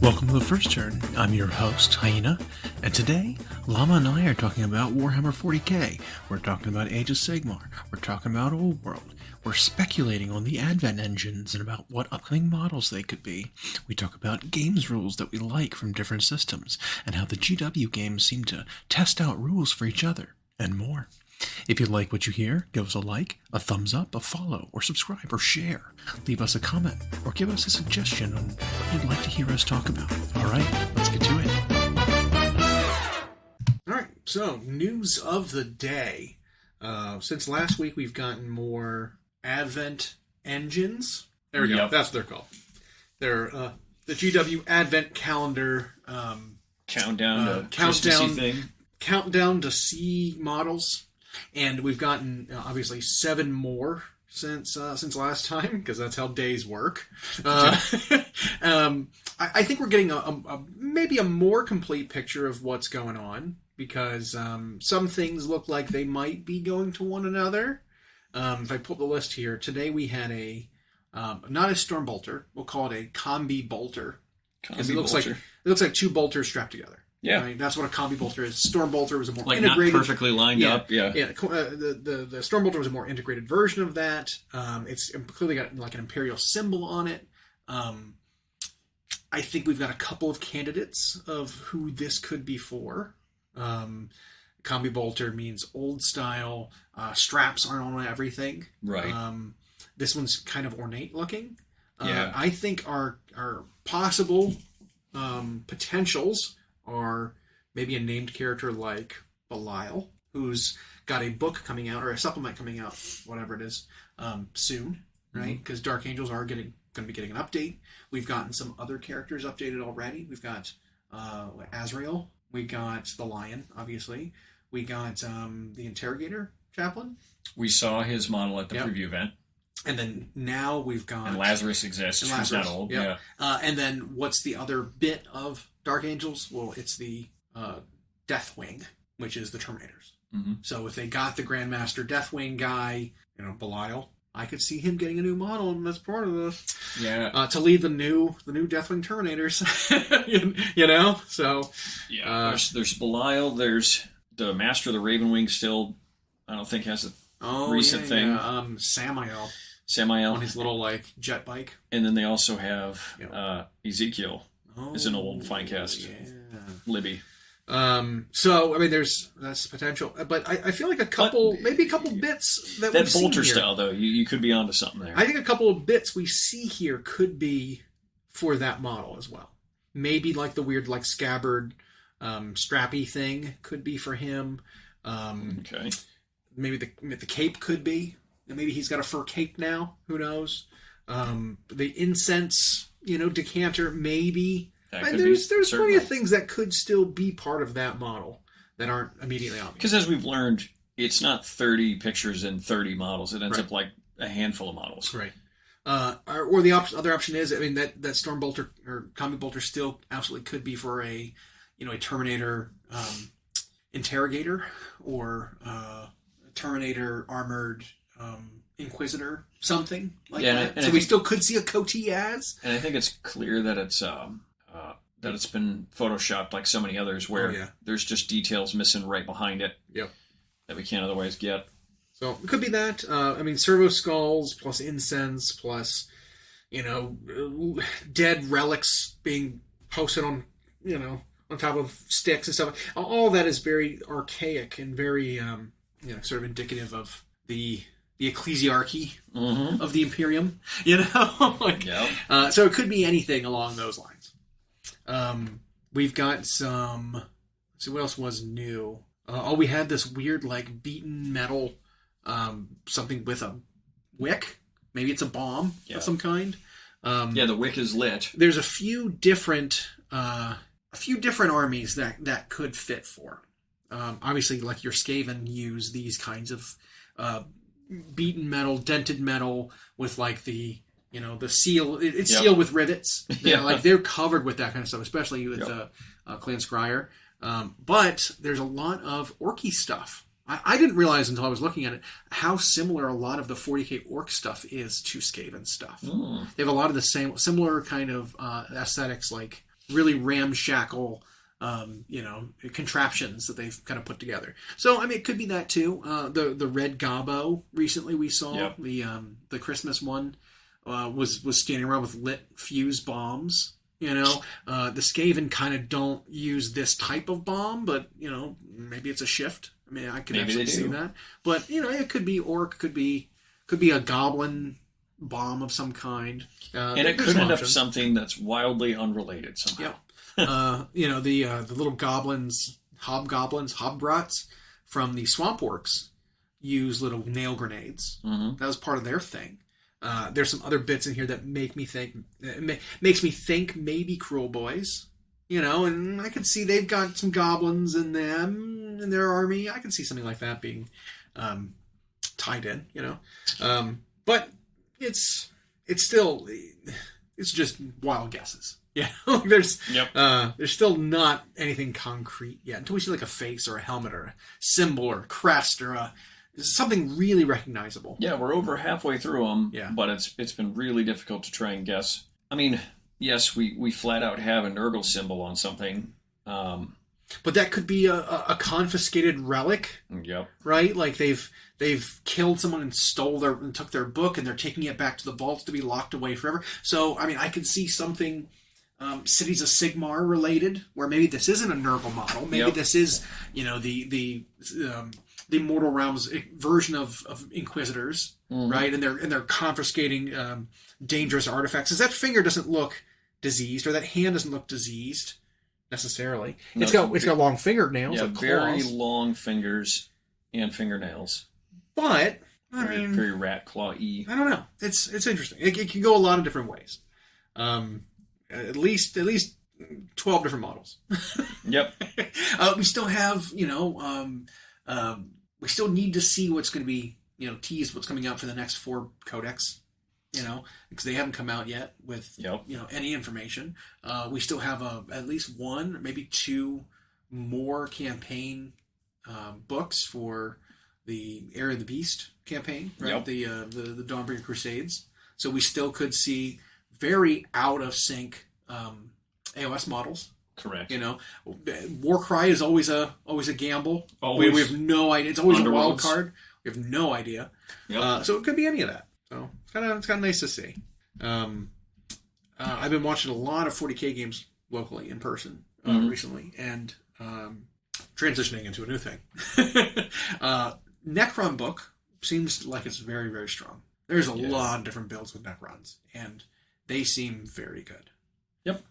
Welcome to The First Turn. I'm your host, Hyena, and today, Llama and I are talking about Warhammer 40k. We're talking about Age of Sigmar. We're talking about Old World. We're speculating on the Advent engines and about what upcoming models they could be. We talk about games rules that we like from different systems, and how the GW games seem to test out rules for each other, and more. If you like what you hear, give us a like, a thumbs up, a follow, or subscribe, or share. Leave us a comment, or give us a suggestion on what you'd like to hear us talk about. Alright, let's get to it. Alright, so, news of the day. Since last week, we've gotten more Advent engines. There we go, that's what they're called. They're the GW Advent Calendar countdown thing. Countdown to see models. And we've gotten, obviously, 7 more since last time, because that's how days work. I think we're getting maybe a more complete picture of what's going on, because some things look like they might be going to one another. If I pull the list here, today we had not a Storm Bolter, we'll call it a Combi Bolter. Because it looks like 2 bolters strapped together. Yeah, right? That's what a Combi Bolter is. Storm Bolter was a more integrated, not perfectly lined up. Yeah. The Storm Bolter was a more integrated version of that. It's clearly got like an Imperial symbol on it. I think we've got a couple of candidates of who this could be for. Combi Bolter means old style. Straps aren't on everything. Right. This one's kind of ornate looking. Yeah. I think our possible potentials are maybe a named character like Belial, who's got a book coming out, or a supplement coming out, whatever it is, soon, right? Because Dark Angels are going to be getting an update. We've gotten some other characters updated already. We've got Azrael. We got the Lion, obviously. We got the Interrogator Chaplain. We saw his model at the preview event. And then now we've got... And Lazarus exists. He's not old. Yeah. And then what's the other bit of Dark Angels? Well, it's the Deathwing, which is the Terminators. Mm-hmm. So if they got the Grandmaster Deathwing guy, Belial, I could see him getting a new model, and that's part of this. Yeah. To lead the new Deathwing Terminators. So... Yeah, there's Belial, there's the Master of the Ravenwing still, I don't think has a recent thing. Samael. On his little, jet bike. And then they also have Ezekiel. Is an old fine cast. Yeah. Libby. That's potential. But I feel like maybe a couple bits that we've seen Bolter here. style, though, you could be onto something there. I think a couple of bits we see here could be for that model as well. Maybe the weird, scabbard, strappy thing could be for him. Okay. Maybe the cape could be. Maybe he's got a fur cape now. Who knows? The incense, decanter, maybe. There's plenty of things that could still be part of that model that aren't immediately obvious. Because as we've learned, it's not 30 pictures and 30 models. It ends up like a handful of models. Right. Or the other option is, that Storm Bolter or Combi Bolter still absolutely could be for a Terminator Interrogator or a Terminator armored Inquisitor, something like that. So we still could see a Coty as. And I think it's clear that it's been photoshopped like so many others, where there's just details missing right behind it. Yep. That we can't otherwise get. So it could be that. Servo skulls plus incense plus, dead relics being posted on top of sticks and stuff. All that is very archaic and very, sort of indicative of the ecclesiarchy of the Imperium. So it could be anything along those lines. We've got some. Let's see what else was new. We had this weird beaten metal. Something with a wick. Maybe it's a bomb of some kind. The wick is lit. There's a few different armies that could fit for. Obviously, your Skaven use these kinds of beaten metal, dented metal with the seal. It's sealed with rivets. They're covered with that kind of stuff, especially with Clan Scryer. But there's a lot of orky stuff. I didn't realize until I was looking at it how similar a lot of the 40k orc stuff is to Skaven stuff. They have a lot of the similar kind of aesthetics, like really ramshackle, contraptions that they've kind of put together. So, I mean, it could be that too. The Red Gobbo recently we saw, the Christmas one, was standing around with lit fuse bombs. The Skaven kind of don't use this type of bomb, but, maybe it's a shift. I mean, I could actually see that. But, it could be orc, could be a goblin bomb of some kind. And it could end up something that's wildly unrelated somehow. Yep. The little hobgrots from the Swamp Orcs use little nail grenades. Mm-hmm. That was part of their thing. There's some other bits in here that makes me think maybe Cruel Boys, and I can see they've got some goblins in them in their army. I can see something like that being tied in, but it's just wild guesses. Yeah, there's still not anything concrete yet until we see like a face or a helmet or a symbol or a crest or something really recognizable. Yeah, we're over halfway through them, but it's been really difficult to try and guess. I mean, yes, we flat out have a Nurgle symbol on something. But that could be a confiscated relic. Yep. Right? Like they've killed someone and took their book, and they're taking it back to the vaults to be locked away forever. So, I mean, I could see something Cities of Sigmar related, where maybe this isn't a Nurgle model. Maybe this is, the Mortal Realms version of Inquisitors, right? And they're confiscating dangerous artifacts. Because that finger doesn't look diseased, or that hand doesn't look diseased necessarily. No, it's got long fingernails. Yeah, like very long fingers and fingernails. But very rat claw-y. I don't know. It's interesting. It can go a lot of different ways. At least 12 different models. Yep. We still have, we still need to see what's going to be, teased, what's coming out for the next 4 codex, because they haven't come out yet with, any information. We still have at least 1, maybe 2 more campaign books for the Area of the Beast campaign, right? Yep. The Dawnbreaker Crusades. So we still could see very out of sync AOS models. Correct. Warcry is always a gamble. Always. We have no idea. It's always a wild card. We have no idea. Yep. So it could be any of that. So it's kind of nice to see. I've been watching a lot of 40K games locally in person recently, and transitioning into a new thing. Necron book seems like it's very, very strong. There's a lot of different builds with Necrons, and they seem very good. Yep.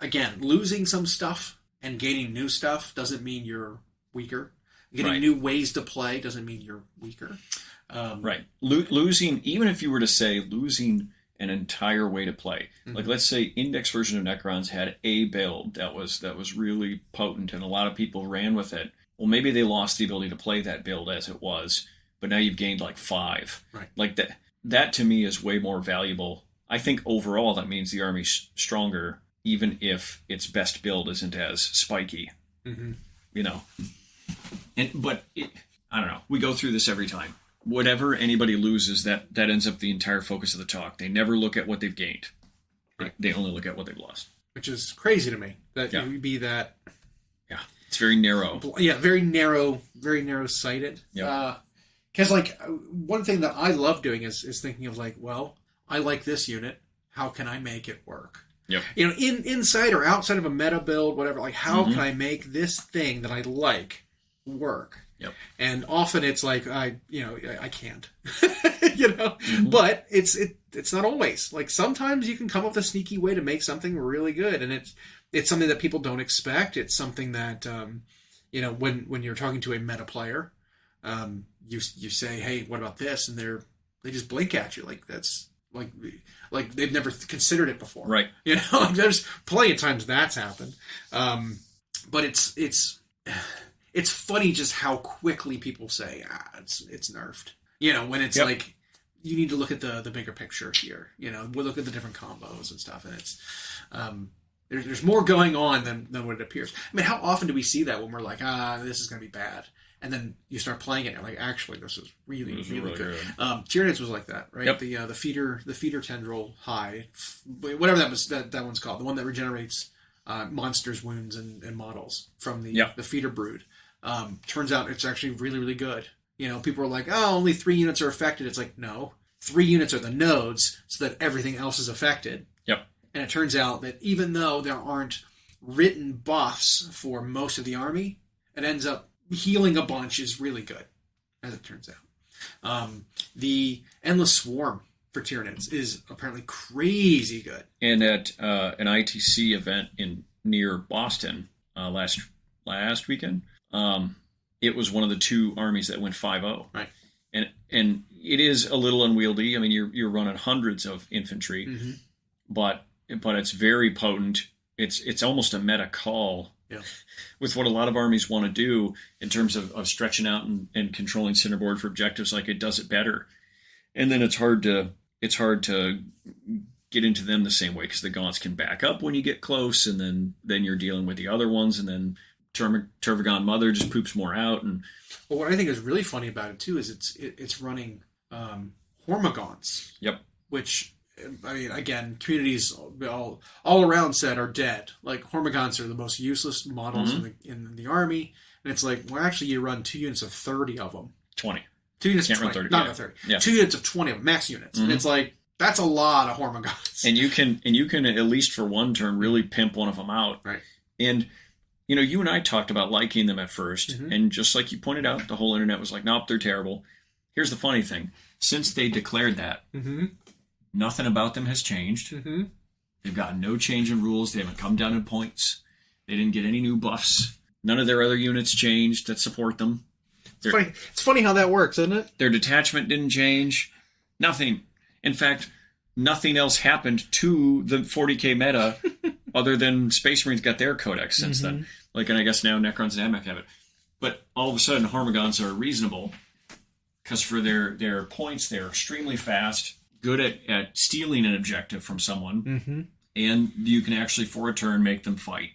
Again, losing some stuff and gaining new stuff doesn't mean you're weaker. Getting new ways to play doesn't mean you're weaker. Right. Losing, even if you were to say losing an entire way to play, like let's say Index version of Necrons had a build that was really potent and a lot of people ran with it. Well, maybe they lost the ability to play that build as it was, but now you've gained like 5. Right. Like that to me is way more valuable. I think overall that means the army's stronger, even if its best build isn't as spiky. But I don't know. We go through this every time. Whatever anybody loses, that ends up the entire focus of the talk. They never look at what they've gained. Right. They only look at what they've lost. Which is crazy to me. That it would be that. Yeah. It's very narrow. Yeah, very narrow-sighted. Yeah. Because, one thing that I love doing is thinking of, well, I like this unit. How can I make it work? Yep. Inside or outside of a meta build, whatever, how can I make this thing that I like work? Yep. And often it's I can't, but it's not always. Sometimes you can come up with a sneaky way to make something really good, and it's something that people don't expect. It's something that, when you're talking to a meta player, you say, hey, what about this? And they just blink at you that's like they've never considered it before. Right. There's plenty of times that's happened. But it's funny just how quickly people say, it's nerfed. When it's you need to look at the bigger picture here. We'll look at the different combos and stuff, and it's there's more going on than what it appears. I mean, how often do we see that when we're like, this is going to be bad, and then you start playing it, and you're like, actually, this is really, This is really really good. good. Tyranids was like that, right? Yep. The feeder tendril high, whatever that one's called, the one that regenerates monsters' wounds and models from the feeder brood. Turns out it's actually really, really good. You know, people are like, oh, only 3 units are affected. It's like, no, 3 units are the nodes so that everything else is affected. Yep. And it turns out that even though there aren't written buffs for most of the army, it ends up healing a bunch is really good, as it turns out. The Endless Swarm for Tyranids is apparently crazy good. And at an ITC event near Boston last weekend, it was one of the 2 armies that went 5-0. Right. And it is a little unwieldy. I mean, you're running hundreds of infantry, Mm-hmm. but it's very potent. It's almost a meta call with what a lot of armies want to do in terms of stretching out and controlling centerboard for objectives. Like, it does it better. And then it's hard to get into them the same way because the gaunts can back up when you get close, and then you're dealing with the other ones, and then Tervagon Mother just poops more out. And well, what I think is really funny about it too is it's running Hormagaunts. Yep. Which, I mean, again, communities all around said are dead. Like, Hormagaunts are the most useless models in the army, and it's like, well, actually, you run 2 units of 30 of them. 20. 2 units Can't of run 20, 30. not 30. Yeah. 2 units of 20 of them, max units, and it's like, that's a lot of Hormagaunts. And you can at least for one turn really pimp one of them out. Right. And you know, you and I talked about liking them at first, and just like you pointed out, the whole internet was like, nope, they're terrible. Here's the funny thing. Since they declared that, nothing about them has changed. They've gotten no change in rules. They haven't come down in points. They didn't get any new buffs. None of their other units changed that support them. It's funny how that works, isn't it? Their detachment didn't change. Nothing. In fact, nothing else happened to the 40k meta other than Space Marines got their codex since then. Like, and I guess now Necrons and Admech have it. But all of a sudden, Hormagaunts are reasonable because for their points, they're extremely fast, good at stealing an objective from someone, and you can actually, for a turn, make them fight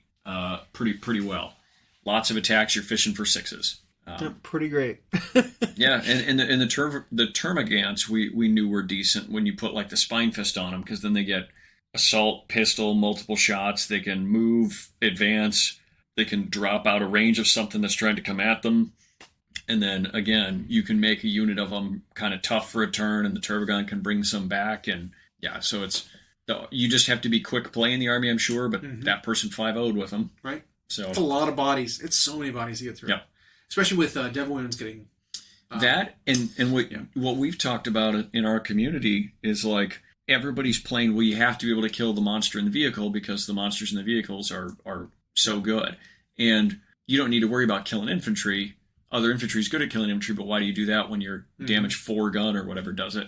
pretty well. Lots of attacks, you're fishing for 6s. Pretty great. Yeah, and the Termagants we knew were decent when you put like the Spine Fist on them, because then they get assault, pistol, multiple shots. They can move, advance. They can drop out of range of something that's trying to come at them. And then again, you can make a unit of them kind of tough for a turn, and the Tervagon can bring some back. And yeah, so you just have to be quick play in the army, I'm sure. But that person 5-0'd with them, right? So it's a lot of bodies. It's so many bodies to get through. Yeah. Especially with Devil Wounds getting that, and what we've talked about in our community is like everybody's playing. Well, you have to be able to kill the monster in the vehicle because the monsters in the vehicles are so good, and you don't need to worry about killing infantry. Other infantry is good at killing infantry, but why do you do that when your damage 4 gun or whatever does it?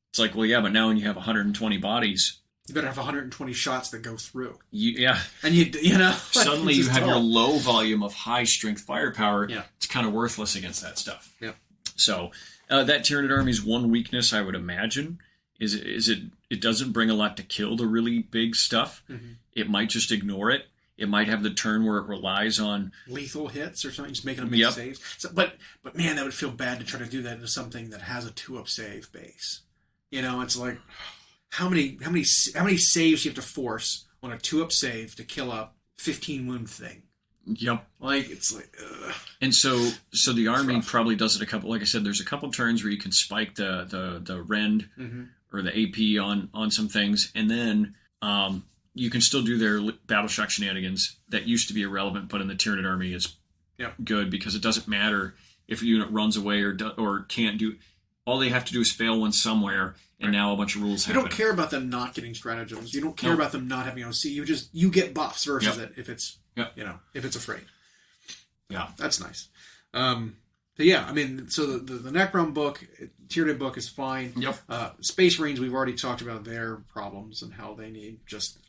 It's like, well, yeah, but now when you have 120 bodies, you better have 120 shots that go through. And you know suddenly you have your low volume of high strength firepower. Yeah. It's kind of worthless against that stuff. Yeah. So that Tyranid army's one weakness, I would imagine, is it doesn't bring a lot to kill the really big stuff. It might just ignore it. It might have the turn where it relies on lethal hits or something, just making them make saves. So, but man, that would feel bad to try to do that into something that has a 2-up save base. You know, it's like how many saves you have to force on a 2-up save to kill a 15 wound thing. Yep. Like, it's like, ugh. And so the army probably does it a couple. Like I said, there's a couple turns where you can spike the rend or the AP on some things, and then you can still do their battle shock shenanigans that used to be irrelevant, but in the Tyranid army is good because it doesn't matter if a unit runs away or can't do. All they have to do is fail one somewhere, and now a bunch of rules happen. You don't care about them not getting stratagems. You don't care about them not having OC. You get buffs versus it if it's if it's afraid. Yeah, that's nice. But yeah, I mean, so the Necron book, Tyranid book is fine. Yep. Space Marines, we've already talked about their problems and how they need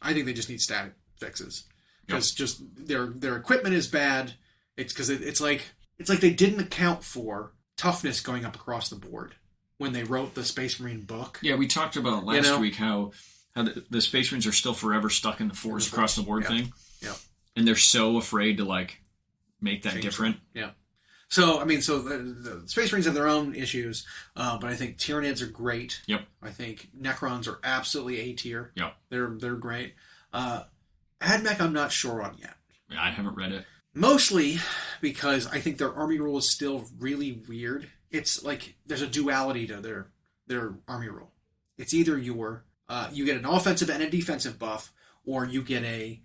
I think they just need static fixes because just their equipment is bad. It's because it's like they didn't account for toughness going up across the board when they wrote the Space Marine book. Yeah, we talked about last week how the Space Marines are still forever stuck in the 4s across the board thing. Yeah. And they're so afraid to like make that different. Yeah. So, I mean, the Space Marines have their own issues, but I think Tyranids are great. Yep. I think Necrons are absolutely A tier. Yep. They're great. AdMech, I'm not sure on yet. Yeah, I haven't read it. Mostly because I think their army rule is still really weird. It's like there's a duality to their army rule. It's either you get an offensive and a defensive buff, or you get a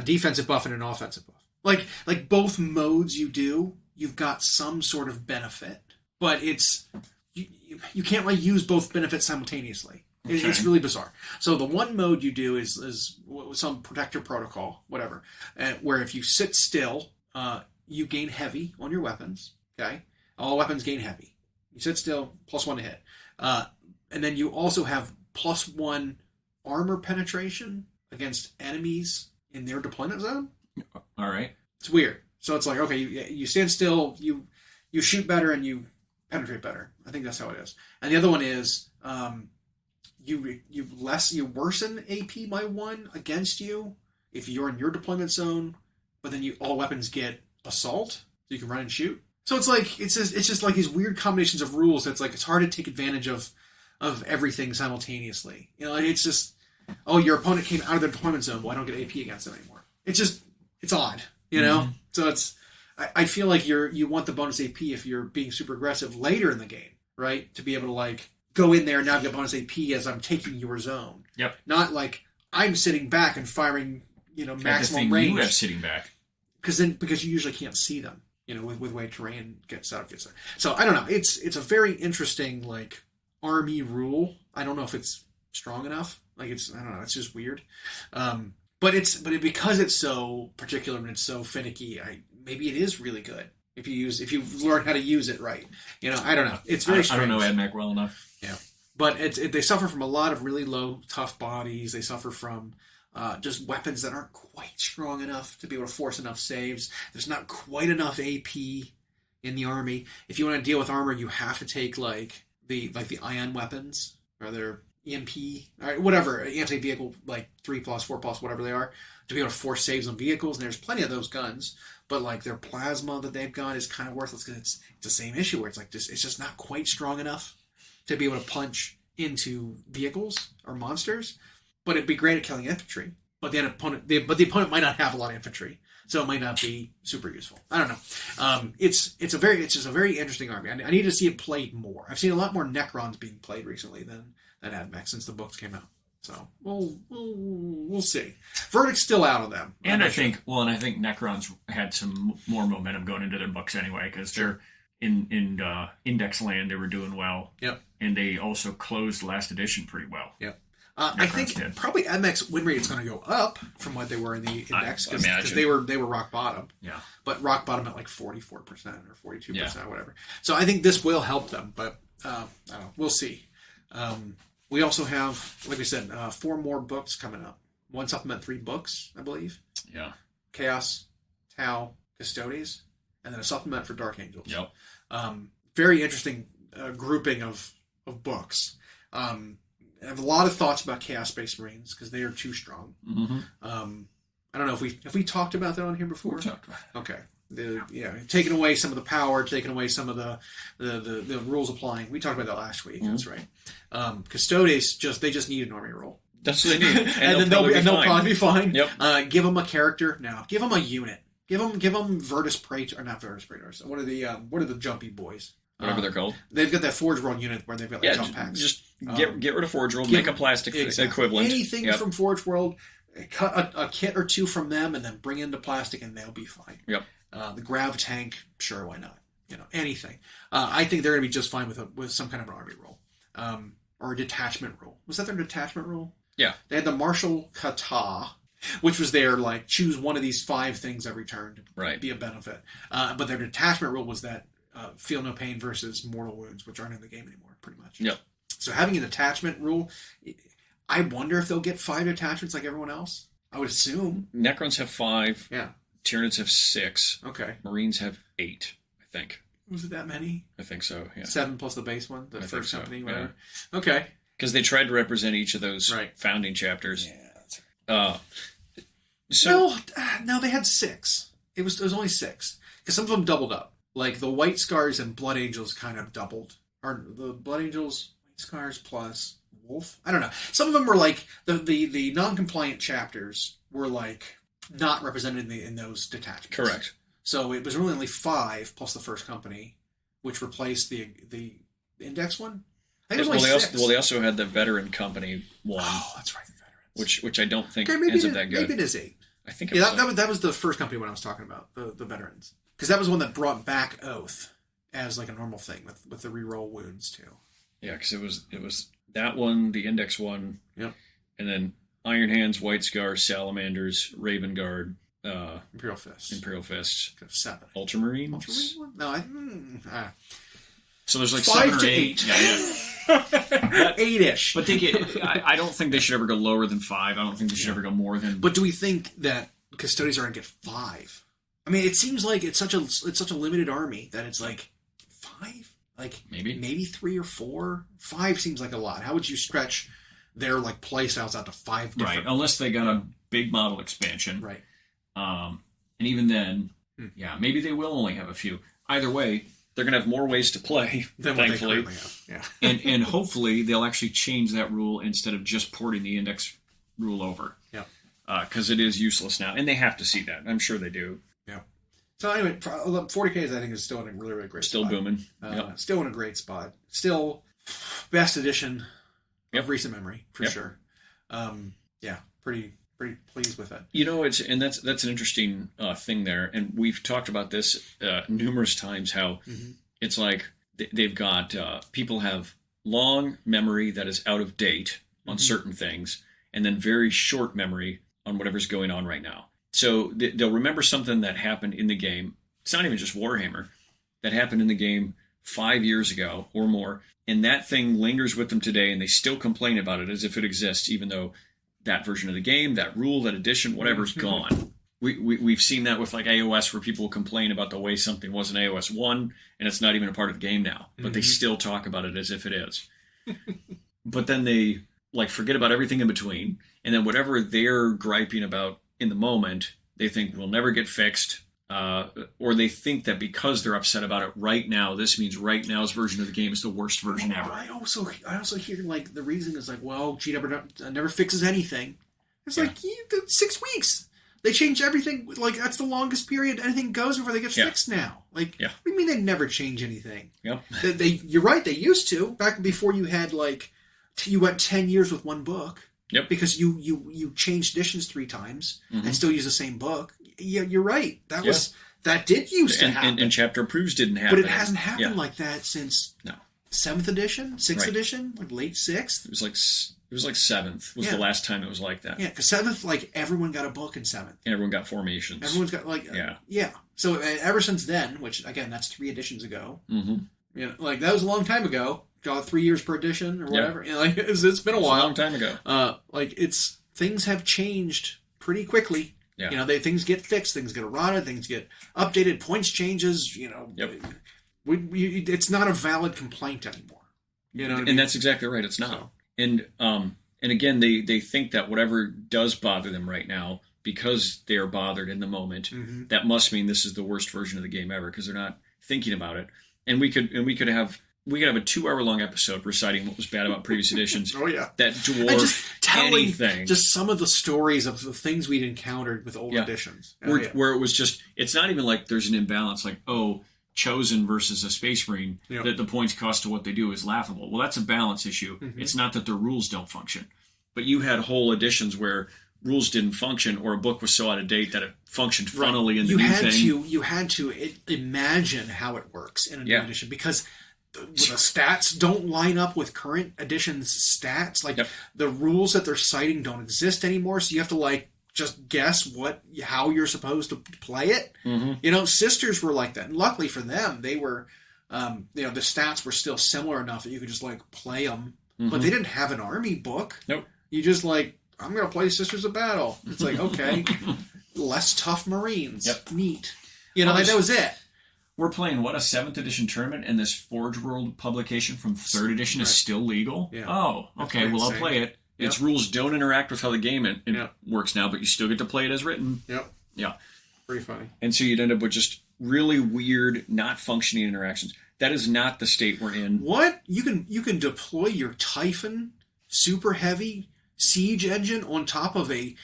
defensive buff and an offensive buff. Like both modes you've got some sort of benefit, but it's you can't like use both benefits simultaneously. Okay. It's really bizarre. So the one mode you do is some protector protocol, whatever, where if you sit still, you gain heavy on your weapons. Okay, all weapons gain heavy. You sit still, +1 to hit, and then you also have +1 armor penetration against enemies in their deployment zone. All right, it's weird. So it's like, okay, you stand still, you shoot better, and you penetrate better. I think that's how it is. And the other one is you worsen AP by 1 against you if you're in your deployment zone, but then all weapons get assault, so you can run and shoot. So it's like it's just like these weird combinations of rules that's like it's hard to take advantage of everything simultaneously. You know, it's just your opponent came out of their deployment zone, well, I don't get AP against them anymore. It's odd, you know. Mm-hmm. So I feel like you want the bonus AP if you're being super aggressive later in the game, right? To be able to like go in there and now get bonus AP as I'm taking your zone. Yep. Not like I'm sitting back and firing, maximum range. You have sitting back. Because you usually can't see them, with way terrain gets out. So I don't know. It's a very interesting like army rule. I don't know if it's strong enough. Like I don't know. It's just weird. But because it's so particular and it's so finicky, maybe it is really good if you learn how to use it right. I don't know. It's very strange. I don't know AdMech well enough. Yeah, but they suffer from a lot of really low, tough bodies. They suffer from just weapons that aren't quite strong enough to be able to force enough saves. There's not quite enough AP in the army. If you want to deal with armor, you have to take the ion weapons or their EMP, or whatever, anti-vehicle, like 3+, 4+, whatever they are, to be able to force saves on vehicles. And there's plenty of those guns, but like their plasma that they've got is kind of worthless because it's the same issue where it's like it's just not quite strong enough to be able to punch into vehicles or monsters. But it'd be great at killing infantry. But the opponent might not have a lot of infantry, so it might not be super useful. I don't know. It's just a very interesting army. I need to see it played more. I've seen a lot more Necrons being played recently than AdMech since the books came out. So we'll see. Verdict's still out of them. And I think Necrons had some more momentum going into their books anyway because they're in Index Land. They were doing well. Yep. And they also closed last edition pretty well. Yep. I think probably AdMech's win rate is going to go up from what they were in the Index because they were rock bottom. Yeah. But rock bottom at like 44% or 42%, whatever. So I think this will help them, but I don't know. We'll see. We also have, like we said, 4 more books coming up. 1 supplement, 3 books, I believe. Yeah. Chaos, Tau, Custodes, and then a supplement for Dark Angels. Yep. Very interesting grouping of books. I have a lot of thoughts about Chaos Space Marines because they are too strong. Mm-hmm. I don't know if we talked about that on here before. We talked about it. Okay. Taking away some of the power, taking away some of the rules applying. We talked about that last week. Mm-hmm. That's right. Custodes they just need an army roll. That's what they need, and they'll probably be fine. Yep. Give them a character now. Give them a unit. Give them Virtus Praetor, or not Virtus Praetors. What are the jumpy boys? Whatever they're called. They've got that Forge World unit where they've got jump packs. Just get rid of Forge World, make a plastic equivalent. Anything from Forge World, cut a kit or 2 from them, and then bring into plastic, and they'll be fine. Yep. The Grav Tank, sure, why not? Anything. I think they're going to be just fine with some kind of an army rule. Or a detachment rule. Was that their detachment rule? Yeah. They had the Martial Kata, which was their, choose one of these 5 things every turn to be a benefit. But their detachment rule was that feel no pain versus mortal wounds, which aren't in the game anymore, pretty much. Yep. So having a detachment rule, I wonder if they'll get 5 detachments like everyone else. I would assume. Necrons have 5. Yeah. Tyranids have 6. Okay. Marines have 8, I think. Was it that many? I think so, yeah. 7 plus the base one, the first company, whatever. Yeah. Okay. Because they tried to represent each of those founding chapters. Yeah, that's right. No, they had 6. It was only 6. Because some of them doubled up. Like the White Scars and Blood Angels kind of doubled. Or the Blood Angels, White Scars plus Wolf? I don't know. Some of them were like, the non-compliant chapters were like not represented in those detachments. Correct. So it was really only 5 plus the first company, which replaced the index one. I think it was only 6. They also had the veteran company one. Oh, that's right, the veterans. Which I don't think ends up that good. Maybe it is 8. I think that was the first company when I was talking about the veterans, because that was one that brought back Oath as like a normal thing with the reroll wounds too. Yeah, because it was that one, the index one, yep, and then Iron Hands, White Scar, Salamanders, Raven Guard, Imperial Fists, 7 Ultramarines. No, so there's like 5 7 or 8. Yeah. 8-ish. But I don't think they should ever go lower than 5. I don't think they should ever go more than. But do we think that Custodians are going to get 5? I mean, it seems like it's such a limited army that it's like 5. Like maybe 3 or 4. 5 seems like a lot. How would you stretch their like play styles out to 5 different? Right, unless they got a big model expansion. Right. And even then, yeah, maybe they will only have a few. Either way, they're going to have more ways to play, thankfully. What they currently have. Yeah. and hopefully they'll actually change that rule instead of just porting the index rule over. Yeah. Because it is useless now, and they have to see that. I'm sure they do. Yeah. So anyway, 40Ks I think is still in a really, really great spot. Still booming. Still in a great spot. Still best edition of recent memory, for sure. Yeah, pretty pleased with it. You know, that's an interesting thing there, and we've talked about this numerous times. How it's like they've got people have long memory that is out of date on certain things, and then very short memory on whatever's going on right now. So they'll remember something that happened in the game. It's not even just Warhammer, that happened in the game 5 years ago or more, and that thing lingers with them today, and they still complain about it as if it exists, even though that version of the game, that rule, that edition, whatever's gone. We've seen that with like AOS, where people complain about the way something was in AOS 1, and it's not even a part of the game now, but they still talk about it as if it is. But then they like forget about everything in between, and then whatever they're griping about in the moment, they think will never get fixed, or they think that because they're upset about it right now, this means right now's version of the game is the worst version ever. I also hear like the reason is like, well, GW never fixes anything. It's like 6 weeks. They change everything. Like that's the longest period anything goes before they get fixed now. Like, what do you mean they never change anything? Yep. You're right. They used to back before you had like you went 10 years with one book. Yep. Because you changed editions 3 times and still use the same book. Yeah, you're right. That did used to happen. And chapter approves didn't happen. But it hasn't happened like that since 7th edition, 6th edition, like late 6th. It was like 7th was the last time it was like that. Yeah, because 7th, like everyone got a book in 7th. And everyone got formations. Everyone's got like yeah. So ever since then, which again that's 3 editions ago. Like that was a long time ago. Got 3 years per edition or whatever. Yeah. Like it's been a while. A long time ago. Things have changed pretty quickly. Yeah. Things get fixed, things get errata, things get updated, points changes. It's not a valid complaint anymore. You know what I mean? And that's exactly right. It's not. So. And again, they think that whatever does bother them right now, because they are bothered in the moment, that must mean this is the worst version of the game ever, because they're not thinking about it. And we could have a 2-hour-long episode reciting what was bad about previous editions. Oh yeah, that dwarf anything. Just some of the stories of the things we'd encountered with old editions, where it was just, it's not even like there's an imbalance, like Chosen versus a Space Marine, that the points cost to what they do is laughable. Well, that's a balance issue. It's not that the rules don't function, but you had whole editions where rules didn't function, or a book was so out of date that it functioned funnily in the new thing. You had to imagine how it works in a new edition, because the stats don't line up with current edition's stats. Like the rules that they're citing don't exist anymore, so you have to like just guess how you're supposed to play it. Sisters were like that, and luckily for them, they were, the stats were still similar enough that you could just like play them. But they didn't have an army book. Nope. You just like, I'm going to play Sisters of Battle. It's like, okay, less tough Marines. Yep. Neat. That was it. We're playing, a 7th edition tournament, and this Forge World publication from 3rd edition is still legal? Yeah. Oh, okay, well, I'll play it. Its rules don't interact with how the game works now, but you still get to play it as written. Yep. Yeah. Pretty funny. And so you'd end up with just really weird, not functioning interactions. That is not the state we're in. What? You can deploy your Typhon super heavy siege engine on top of a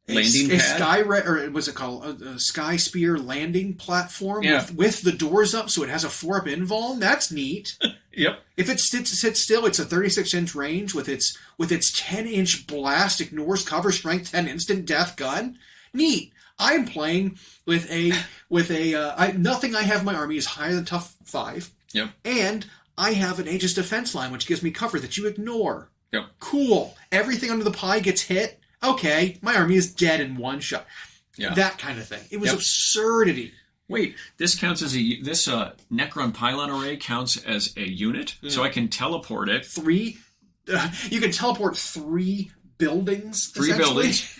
landing pad? Sky or what's it called? A Sky Spear landing platform Yeah. with the doors up, so it has a 4-up invuln. That's neat. Yep. If it sits still, it's a 36-inch range with its 10-inch blast, ignores cover strength, 10 instant death gun. Neat. I'm playing with nothing I have in my army is higher than tough 5. Yep. And I have an Aegis defense line, which gives me cover that you ignore. Yep. Cool. Everything under the pie gets hit. Okay, my army is dead in one shot. Yeah. That kind of thing. It was absurdity. Wait, this counts as this Necron pylon array counts as a unit, so I can teleport it. You can teleport 3 buildings. 3 buildings.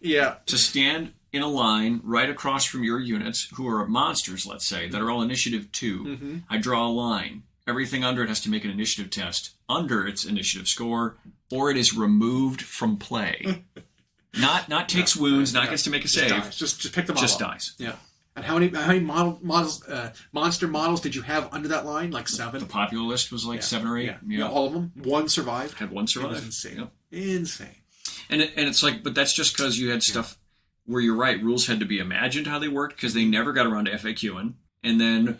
Yeah. To stand in a line right across from your units, who are monsters, let's say, that are all initiative 2. Mm-hmm. I draw a line. Everything under it has to make an initiative test under its initiative score, or it is removed from play. Not takes wounds, not gets to make a save. Dies. Just pick the model. Just up. dies. Yeah. And how many models, monster models did you have under that line? Like 7? The popular list was like 7 or 8. Yeah. All of them. 1 survived. Had 1 survive. It was insane. Yep. Insane. And it's like, but that's just because you had stuff where you're right. Rules had to be imagined how they worked because they never got around to FAQing. And then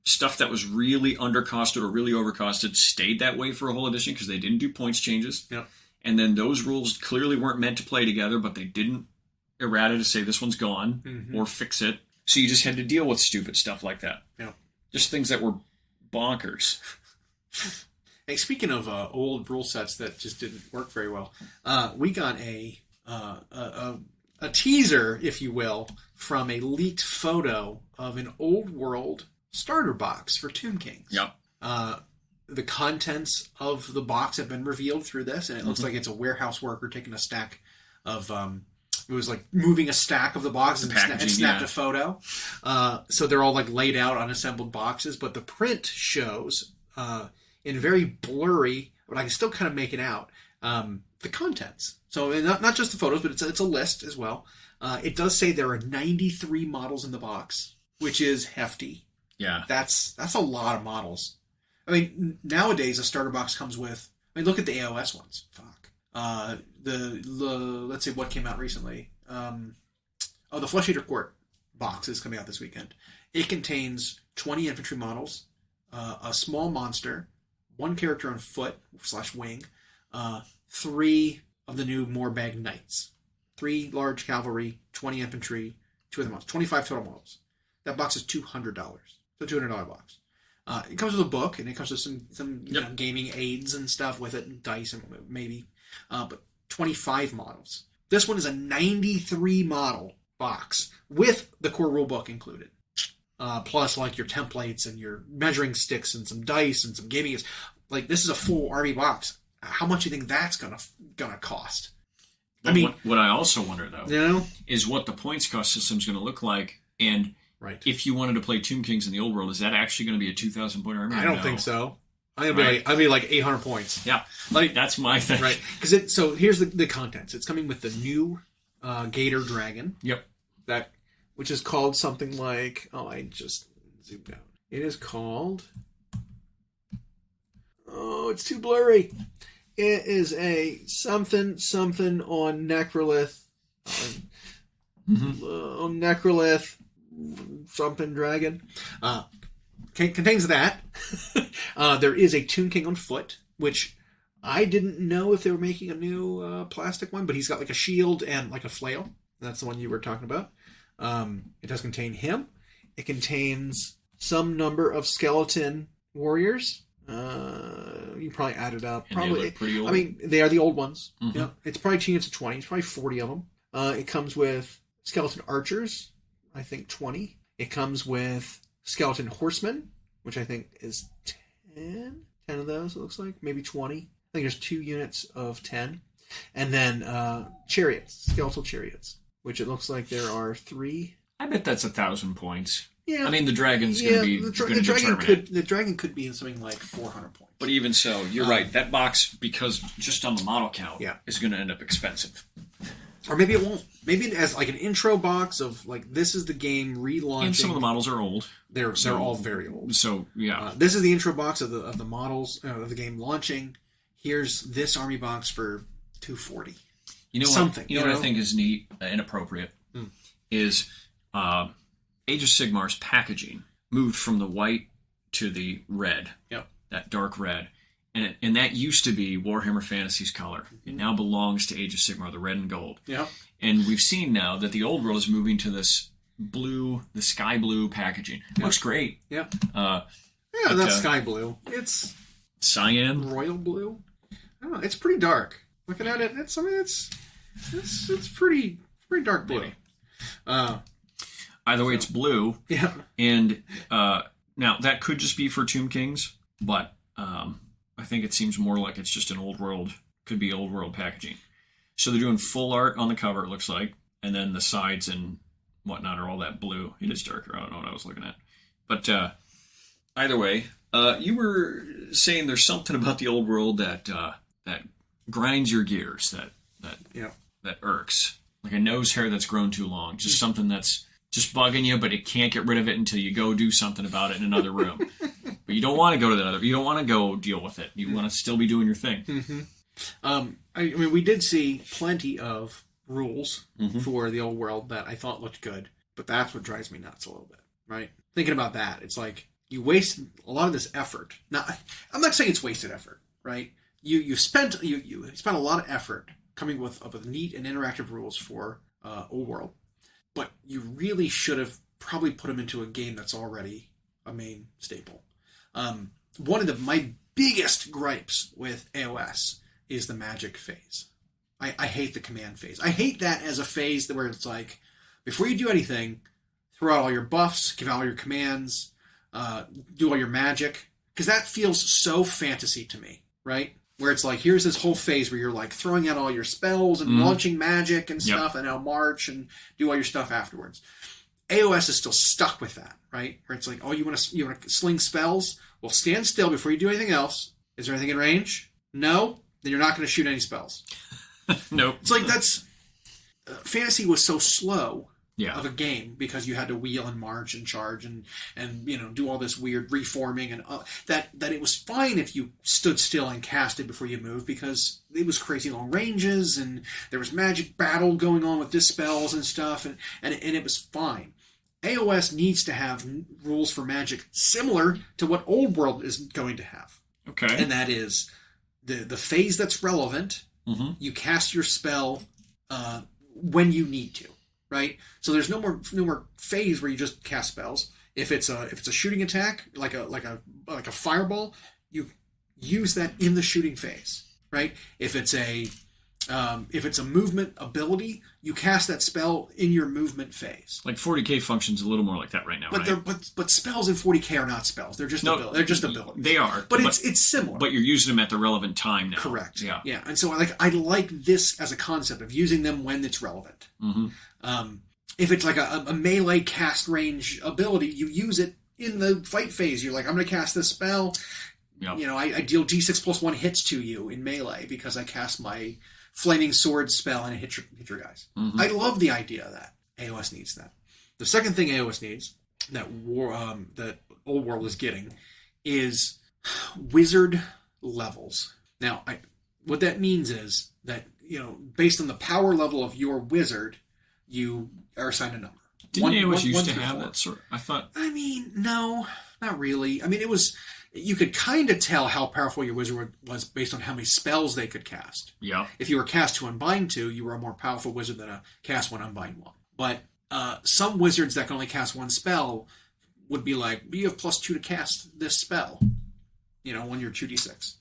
stuff that was really undercosted or really overcosted stayed that way for a whole edition because they didn't do points changes. Yep. And then those rules clearly weren't meant to play together, but they didn't errata to say this one's gone or fix it. So you just had to deal with stupid stuff like that. Yeah. Just things that were bonkers. Hey, speaking of old rule sets that just didn't work very well, we got a teaser, if you will, from a leaked photo of an old world starter box for Tomb Kings. Yep. The contents of the box have been revealed through this, and it looks like it's a warehouse worker taking a stack of... it was like moving a stack of the boxes and snapped a photo. So they're all like laid out on assembled boxes, but the print shows in very blurry, but I can still kind of make it out, the contents. So not just the photos, but it's a list as well. It does say there are 93 models in the box, which is hefty. Yeah. That's a lot of models. I mean, nowadays a starter box comes with, look at the AOS ones. Fuck. Let's see what came out recently. The Flesh Eater Court box is coming out this weekend. It contains 20 infantry models, a small monster, 1 character on foot / wing, 3 of the new Moorbag Knights, 3 large cavalry, 20 infantry, 2 other models, 25 total models. That box is $200. It's a $200 box. It comes with a book, and it comes with some gaming aids and stuff with it, and dice and maybe. But 25 models. This one is a 93 model box with the core rulebook included. Plus like your templates and your measuring sticks and some dice and some gaming aids. Like, this is a full army box. How much do you think that's gonna cost? But what I also wonder though, is what the points cost system is going to look like, and if you wanted to play Tomb Kings in the old world, is that actually going to be a 2,000 point army? I don't think so. I'd be like 800 points. Yeah, like that's my thing. Right, because so here's the contents. It's coming with the new Gator Dragon. Yep. Which is called something like, I just zoomed out. It is called, it's too blurry. It is a something on Necrolith. On Necrolith something dragon. Contains that. There is a Tomb King on foot, which I didn't know if they were making a new plastic one, but he's got like a shield and like a flail. That's the one you were talking about. It does contain him. It contains some number of skeleton warriors. You probably add it up. And probably. They look pretty old. I mean, they are the old ones. Mm-hmm. Yeah, it's probably units of 20. It's probably 40 of them. It comes with skeleton archers. I think 20. It comes with skeleton horsemen, which I think is 10. 10 of those, it looks like. Maybe 20. I think there's 2 units of 10. And then chariots, skeletal chariots, which it looks like there are 3. I bet that's 1,000 points. Yeah. I mean, the dragon's going to be the dragon could be something like 400 points. But even so, you're right. That box, because just on the model count, is going to end up expensive. Or maybe it won't. Maybe it has like an intro box of like, this is the game relaunching. And some of the models are old. They're all very old. So yeah, this is the intro box of the models of the game launching. Here's this army box for $240. You know something. What, you know what I think is neat and appropriate is Age of Sigmar's packaging moved from the white to the red. Yep. That dark red. And that used to be Warhammer Fantasy's color. It now belongs to Age of Sigmar, the red and gold. Yep. And we've seen now that the old world is moving to this blue, the sky blue packaging. It looks great. Yep. That's sky blue. It's cyan, royal blue. I don't know. It's pretty dark. Looking at it, it's pretty dark blue. Either way, it's blue. Yeah. And now that could just be for Tomb Kings, but I think it seems more like it's just an old world. Could be old world packaging. So they're doing full art on the cover, it looks like, and then the sides and whatnot are all that blue. It is darker. I don't know what I was looking at, but either way, you were saying there's something about the old world that grinds your gears, that irks, like a nose hair that's grown too long, just something that's just bugging you, but it can't get rid of it until you go do something about it in another room. But you don't want to go to that other. You don't want to go deal with it. You want to still be doing your thing. Mm-hmm. I mean, we did see plenty of rules for the old world that I thought looked good, but that's what drives me nuts a little bit, right? Thinking about that, it's like you waste a lot of this effort. Now, I'm not saying it's wasted effort, right? You spent a lot of effort coming with neat and interactive rules for old world, but you really should have probably put them into a game that's already a main staple. One of my biggest gripes with AOS is the magic phase. I hate the command phase. I hate that as a phase where it's like, before you do anything, throw out all your buffs, give out all your commands, do all your magic, because that feels so fantasy to me, right? Where it's like, here's this whole phase where you're like throwing out all your spells and launching magic and stuff, and now march and do all your stuff afterwards. AOS is still stuck with that, right? Where it's like, oh, you want to sling spells? Well, stand still before you do anything else. Is there anything in range? No? Then you're not going to shoot any spells. Nope. It's like that's... Fantasy was so slow of a game because you had to wheel and march and charge and do all this weird reforming and that it was fine if you stood still and casted before you moved because it was crazy long ranges and there was magic battle going on with dispels and stuff and it was fine. AOS needs to have rules for magic similar to what Old World is going to have. Okay. And that is the phase that's relevant. Mm-hmm. You cast your spell when you need to, right? So there's no more phase where you just cast spells. If it's a shooting attack, like a fireball, you use that in the shooting phase, right? If it's a movement ability, you cast that spell in your movement phase. Like 40k functions a little more like that right now, right? But spells in 40k are not spells. They're just they're just abilities. They are, but it's similar. But you're using them at the relevant time now. Correct. Yeah. And so I like this as a concept of using them when it's relevant. Mm-hmm. If it's like a melee cast range ability, you use it in the fight phase. You're like, I'm going to cast this spell. Yep. I deal d6 plus 1 hits to you in melee because I cast my Flaming Sword spell and it hit your guys. Mm-hmm. I love the idea of that. AOS needs that. The second thing AOS needs that Old World is getting is wizard levels. Now, what that means is that based on the power level of your wizard, you are assigned a number. Didn't AOS used to have that sort? I thought. I mean, no, not really. I mean, it was. You could kind of tell how powerful your wizard was based on how many spells they could cast. Yeah. If you were cast 2 Unbind 2, you were a more powerful wizard than a cast 1 Unbind 1. But some wizards that can only cast 1 spell would be like, you have +2 to cast this spell. When you're 2d6.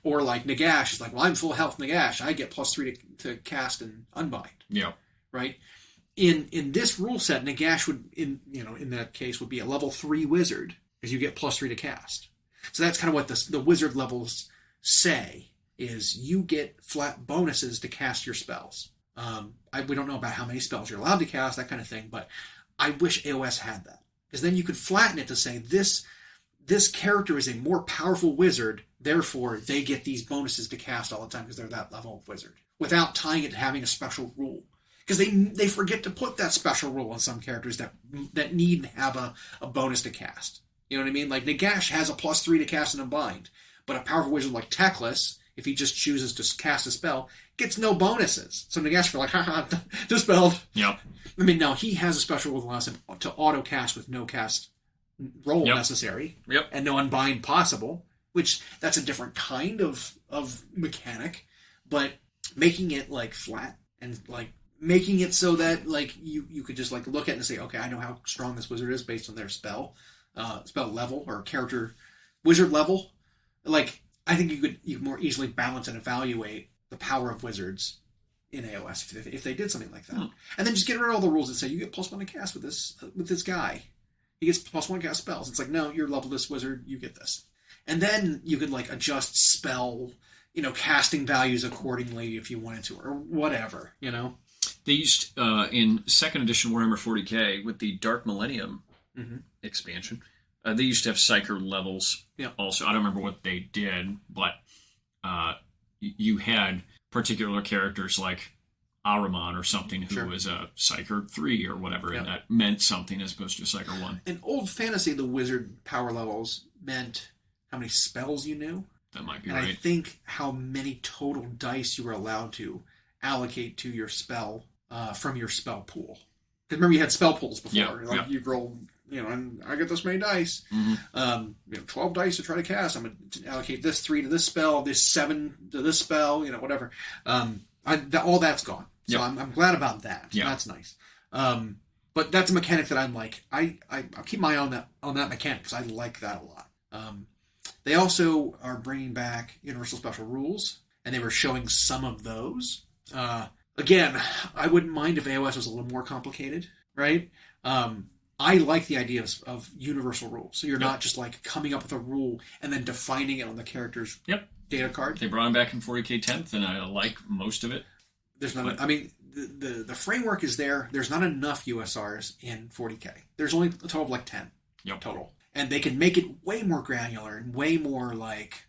Or like Nagash is like, well, I'm full health Nagash. I get +3 to cast and Unbind. Yeah. Right? In this rule set, Nagash would, in that case, would be a level 3 wizard. Because you get +3 to cast. So that's kind of what the wizard levels say, is you get flat bonuses to cast your spells. We don't know about how many spells you're allowed to cast, that kind of thing, but I wish AOS had that. Because then you could flatten it to say, this character is a more powerful wizard Therefore, they get these bonuses to cast all the time because they're that level of wizard, without tying it to having a special rule. Because they forget to put that special rule on some characters that need to have a bonus to cast. You know what I mean? Like, Nagash has a +3 to cast and unbind, but a powerful wizard like Teclis, if he just chooses to cast a spell, gets no bonuses. So Nagash for like, haha, dispelled. Yep. I mean, now he has a special rule that allows him to auto-cast with no cast roll necessary. Yep. And no unbind possible, which that's a different kind of mechanic, but making it like flat and like making it so that like you could just like look at it and say, okay, I know how strong this wizard is based on their spell level or character wizard level. Like, I think you could more easily balance and evaluate the power of wizards in AOS if they did something like that. And then just get rid of all the rules that say you get +1 to cast with this guy. He gets +1 to cast spells. It's like, no, you're level this wizard, you get this. And then you could like adjust spell, casting values accordingly if you wanted to, or whatever, They used, in 2nd edition Warhammer 40k, with the Dark Millennium expansion, they used to have Psyker levels also. I don't remember what they did, but you had particular characters like Ahriman or something who was a Psyker 3 or whatever, and that meant something as opposed to a Psyker 1. In old fantasy, the wizard power levels meant how many spells you knew. That might be and right. I think how many total dice you were allowed to allocate to your spell from your spell pool. Because remember, you had spell pools before. You'd roll, and I get this many dice. 12 dice to try to cast. I'm going to allocate this 3 to this spell, this 7 to this spell, whatever. All that's gone. So I'm glad about that. Yeah. That's nice. But that's a mechanic that I'm like, I'll keep my eye on that mechanic because I like that a lot. They also are bringing back Universal Special Rules, and they were showing some of those. Again, I wouldn't mind if AOS was a little more complicated, right? I like the idea of universal rules. So you're not just like coming up with a rule and then defining it on the character's data card. They brought them back in 40k 10th, and I like most of it. There's not. I mean, the framework is there. There's not enough USRs in 40k. There's only a total of like 10 total. And they can make it way more granular and way more like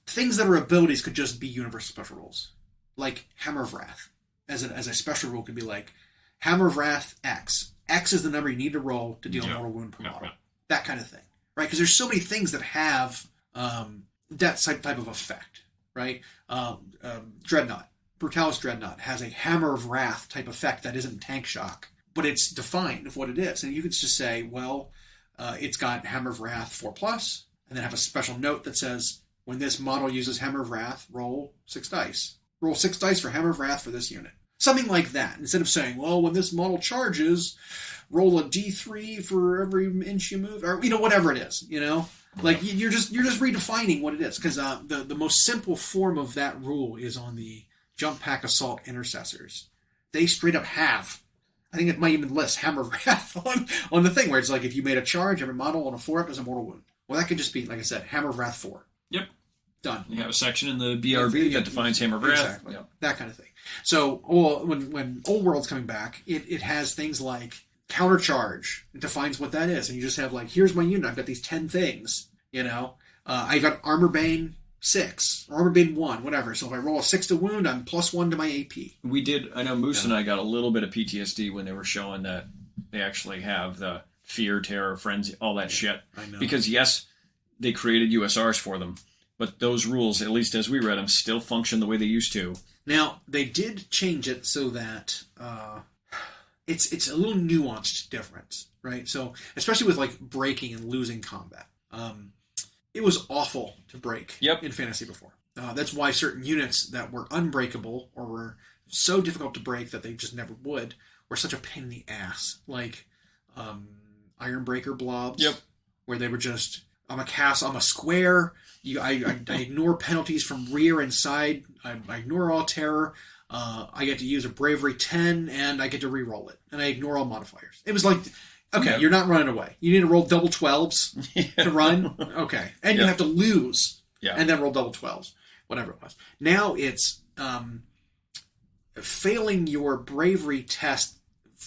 things that are abilities could just be universal special rules. Like Hammer of Wrath. As a special rule could be like Hammer of Wrath X. X is the number you need to roll to deal mortal wound per model. That kind of thing. Right? Because there's so many things that have that type of effect. Right? Dreadnought. Brutalis Dreadnought has a Hammer of Wrath type effect that isn't tank shock. But it's defined of what it is. And you could just say, well, it's got Hammer of Wrath 4+, and then have a special note that says, when this model uses Hammer of Wrath, roll 6 dice. Roll 6 dice for Hammer of Wrath for this unit. Something like that. Instead of saying, well, when this model charges, roll a d3 for every inch you move, or whatever it is. Like you're just redefining what it is. Because the most simple form of that rule is on the Jump Pack Assault Intercessors. They straight up have. I think it might even list Hammer of Wrath on the thing where it's like if you made a charge, every model on a 4-up is a mortal wound. Well, that could just be, like I said, Hammer of Wrath 4. Yep. Done. You have a section in the BRB that defines Hammer of Wrath. Exactly. Yep. That kind of thing. So when Old World's coming back, it has things like countercharge. It defines what that is. And you just have like, here's my unit. I've got these 10 things. I've got Armor Bane 6, or Armor Bane 1, whatever. So if I roll a 6 to wound, I'm +1 to my AP. We did, I know Moose and I got a little bit of PTSD when they were showing that they actually have the fear, terror, frenzy, all that shit. I know. Because yes, they created USRs for them, but those rules, at least as we read them, still function the way they used to. Now, they did change it so that it's a little nuanced difference, right? So, especially with like breaking and losing combat. It was awful to break in Fantasy before. That's why certain units that were unbreakable or were so difficult to break that they just never would were such a pain in the ass. Like Ironbreaker blobs, where they were just, I'm a square. I ignore penalties from rear and side. I ignore all terror. I get to use a Bravery 10, and I get to re-roll it. And I ignore all modifiers. It was like, okay, you're not running away. You need to roll double 12s to run. Okay. And you have to lose. Yeah. And then roll double 12s. Whatever it was. Now it's failing your bravery test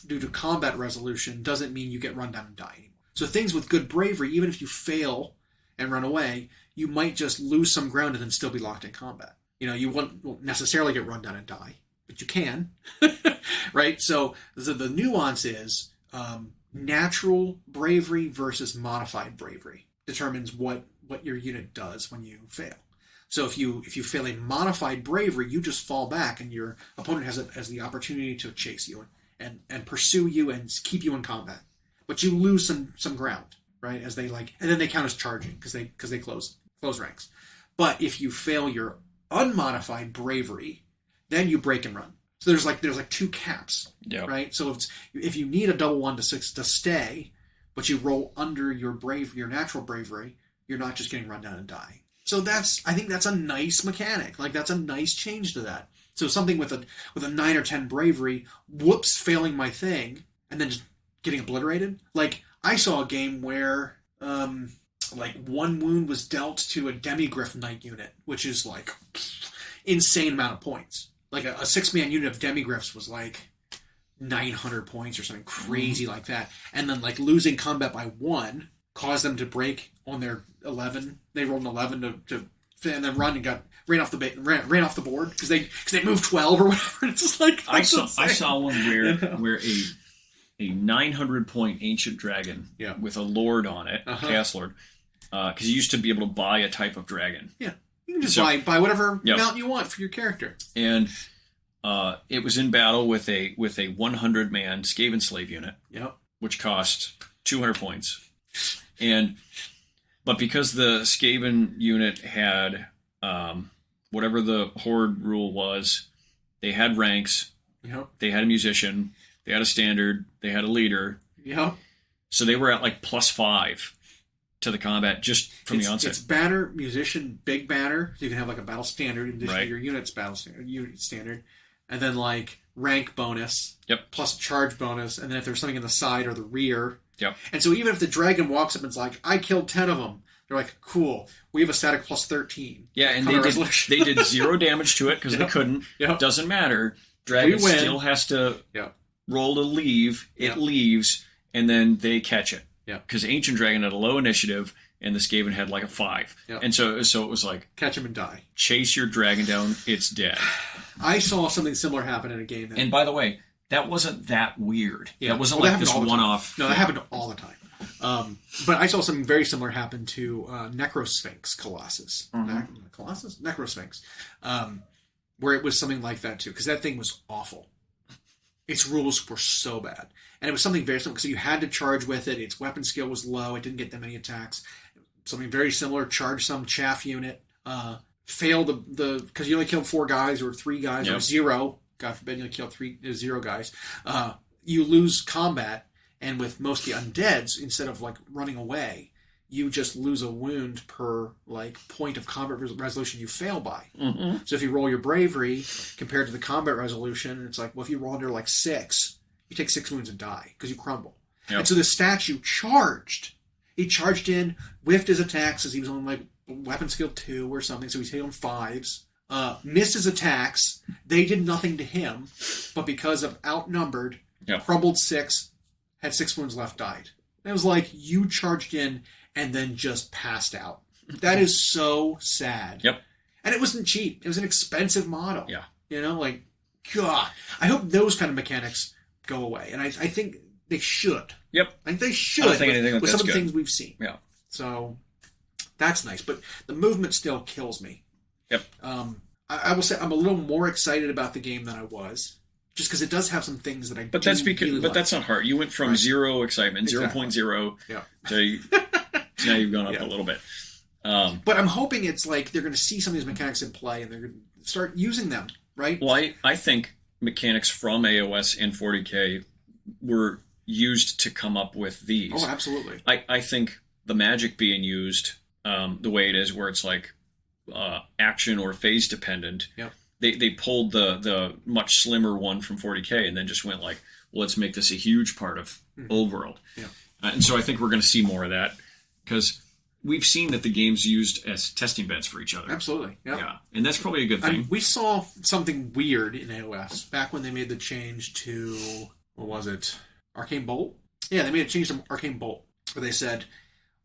due to combat resolution doesn't mean you get run down and die anymore. So things with good bravery, even if you fail and run away, you might just lose some ground and then still be locked in combat. You won't necessarily get run down and die, but you can, right? So the nuance is natural bravery versus modified bravery determines what your unit does when you fail. So if you fail a modified bravery, you just fall back, and your opponent has the opportunity to chase you and pursue you and keep you in combat. But you lose some ground, right? As they and then they count as charging because they close ranks. But if you fail your unmodified bravery, then you break and run. So there's like two caps, right? So if you need a double 1 to 6 to stay, but you roll under your natural bravery, you're not just getting run down and dying. So I think that's a nice mechanic. Like, that's a nice change to that. So something with a 9 or 10 bravery, failing my thing, and then just getting obliterated. Like, I saw a game where one wound was dealt to a Demigryph Knight unit, which is like insane amount of points. Like a 6-man unit of Demigryphs was like 900 points or something crazy like that. And then losing combat by 1 caused them to break on their 11. They rolled an 11 and then run and ran off the board because they moved 12 or whatever. It's just like, I saw one where a 900 point ancient dragon with a lord on it, Chaos Lord, because you used to be able to buy a type of dragon. Yeah, you can just buy whatever mount you want for your character. And it was in battle with a 100 man Skaven slave unit, which cost 200 points. But because the Skaven unit had whatever the horde rule was, they had ranks, they had a musician, they had a standard, they had a leader. So they were at +5 to the combat just from the onset. It's banner, musician, big banner. So you can have a battle standard in addition to your unit's unit standard. And then rank bonus. Plus charge bonus. And then if there's something in the side or the rear. And so even if the dragon walks up and is like, I killed 10 of them, they're like, cool, we have a static +13. Yeah, and they did 0 damage to it because they couldn't. Doesn't matter. Dragon still has to roll to leave. It leaves, and then they catch it. Because Ancient Dragon had a low initiative, and the Skaven had a 5. And so it was like, catch him and die. Chase your dragon down, it's dead. I saw something similar happen in a game. And by the way, that wasn't that weird. That wasn't this one-off. No, that happened all the time. But I saw something very similar happen to Necrosphinx Colossus. Necrosphinx. Where it was something like that too, because that thing was awful. Its rules were so bad. And it was something very similar, because you had to charge with it. Its weapon skill was low. It didn't get that many attacks. Something very similar, charge some chaff unit. Fail because you only killed 4 guys or 3 guys or 0. God forbid you only killed 0 guys. You lose combat, and with most of the undeads, instead of running away, you just lose a wound per point of combat resolution you fail by. So if you roll your bravery compared to the combat resolution, it's if you roll under 6, you take 6 wounds and die because you crumble. And so the statue charged. He charged in, whiffed his attacks as he was on weapon skill 2 or something, so he's hit on 5s. Missed his attacks. They did nothing to him, but because of outnumbered, crumbled 6, had 6 wounds left, died. And it was you charged in and then just passed out. That is so sad. And it wasn't cheap. It was an expensive model. God. I hope those kind of mechanics go away. And I think they should. I think they should. I don't think anything with some of the good. things we've seen. So that's nice. But the movement still kills me. I will say I'm a little more excited about the game than I was, just because it does have some things that I. But that's not hard. You went from 0 excitement, 0.0, to now you've gone up a little bit. But I'm hoping it's they're going to see some of these mechanics in play and they're going to start using them, right? Well, I think mechanics from AOS and 40K were used to come up with these. Oh, absolutely. I think the magic being used the way it is, where it's action or phase dependent. They pulled the much slimmer one from 40K and then just went well, let's make this a huge part of Old World. And so I think we're going to see more of that, because we've seen that the game's used as testing beds for each other. Absolutely. And that's probably a good thing. We saw something weird in AOS back when they made the change to, what was it? Arcane Bolt? Yeah, they made a change to Arcane Bolt, where they said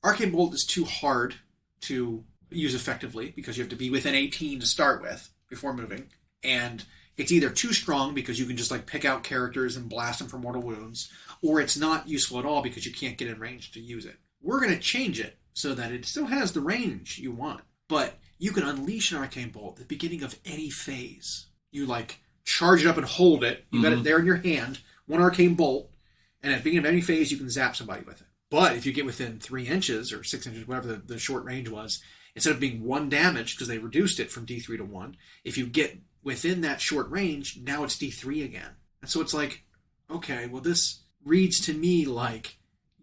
Arcane Bolt is too hard to use effectively because you have to be within 18 to start with before moving. And it's either too strong because you can just like pick out characters and blast them for mortal wounds, or it's not useful at all because you can't get in range to use it. We're going to change it so that it still has the range you want, but you can unleash an arcane bolt at the beginning of any phase. You like charge it up and hold it. You got it there in your hand, one arcane bolt, and at the beginning of any phase, you can zap somebody with it. But if you get within 3 inches or 6 inches, whatever the short range was, instead of being 1 damage, because they reduced it from D3 to 1, if you get within that short range, now it's D3 again. And so it's like, okay, well, this reads to me like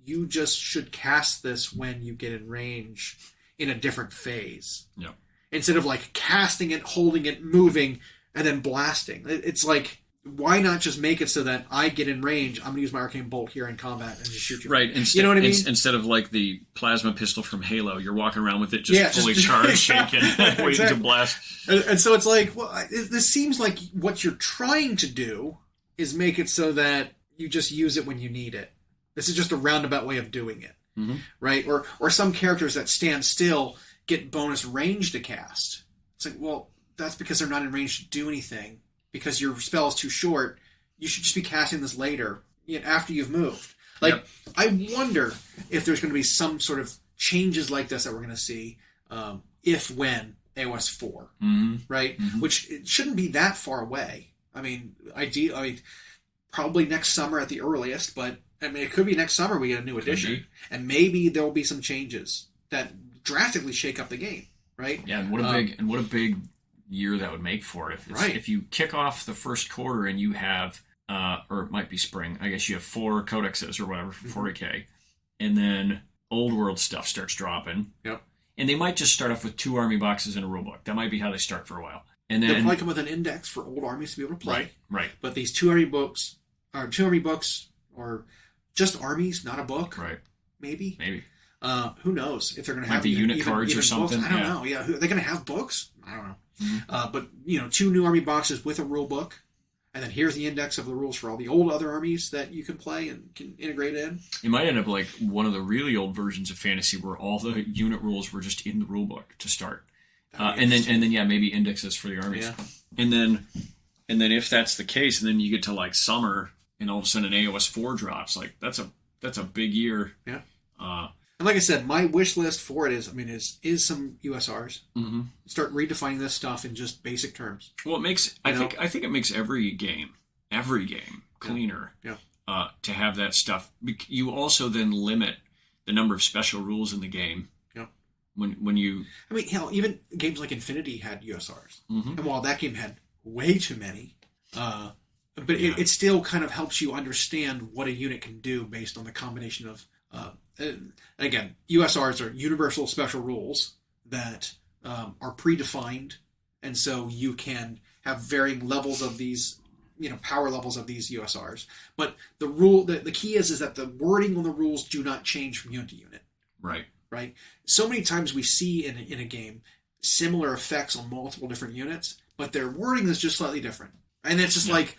you just should cast this when you get in range in a different phase. Yeah. Instead of like casting it, holding it, moving, and then blasting. It's like, why not just make it so that I get in range, I'm going to use my arcane bolt here in combat and just shoot you. Right. You know what I mean? Instead of like the plasma pistol from Halo, you're walking around with it just fully charged, shaking, waiting to blast. And so it's like, well, this seems like what you're trying to do is make it so that you just use it when you need it. This is just a roundabout way of doing it. Right? Or some characters that stand still get bonus range to cast. It's like, well, that's because they're not in range to do anything. Because your spell is too short, you should just be casting this later, after you've moved. Like, I wonder if there's going to be some sort of changes like this that we're going to see when AOS 4, right? Which it shouldn't be that far away. I mean, probably next summer at the earliest, but I mean, it could be next summer we get a new edition, and maybe there will be some changes that drastically shake up the game, right? Yeah, and what a big year that would make for it. If you kick off the first quarter and you have, or it might be spring, I guess you have 4 codexes or whatever for 40k, and then old world stuff starts dropping. Yep. And they might just start off with 2 army boxes and a rulebook. That might be how they start for a while. And then they'll probably come with an index for old armies to be able to play. Right. But these 2 army books, or just armies, not a book. Right. Maybe. Who knows if they're going to have the unit cards or something. Books. I don't know. Yeah, are they going to have books? I don't know. But 2 new army boxes with a rule book, and then here's the index of the rules for all the old other armies that you can play and can integrate in. It might end up like one of the really old versions of Fantasy where all the unit rules were just in the rule book to start, and then maybe indexes for the armies. Yeah. And then if that's the case, and then you get to like summer, and all of a sudden an AOS 4 drops. Like that's a big year. Yeah. And like I said, my wish list for it is some USRs. Start redefining this stuff in just basic terms. Well, it makes I think it makes every game cleaner. Yeah. To have that stuff. You also then limit the number of special rules in the game. Yeah. When you, hell, even games like Infinity had USRs, and while that game had way too many, it still kind of helps you understand what a unit can do based on the combination of. Again, USRs are universal special rules that are predefined, and so you can have varying levels of these, power levels of these USRs. But the key is that the wording on the rules do not change from unit to unit. Right. So many times we see in a game similar effects on multiple different units, but their wording is just slightly different, and it's just like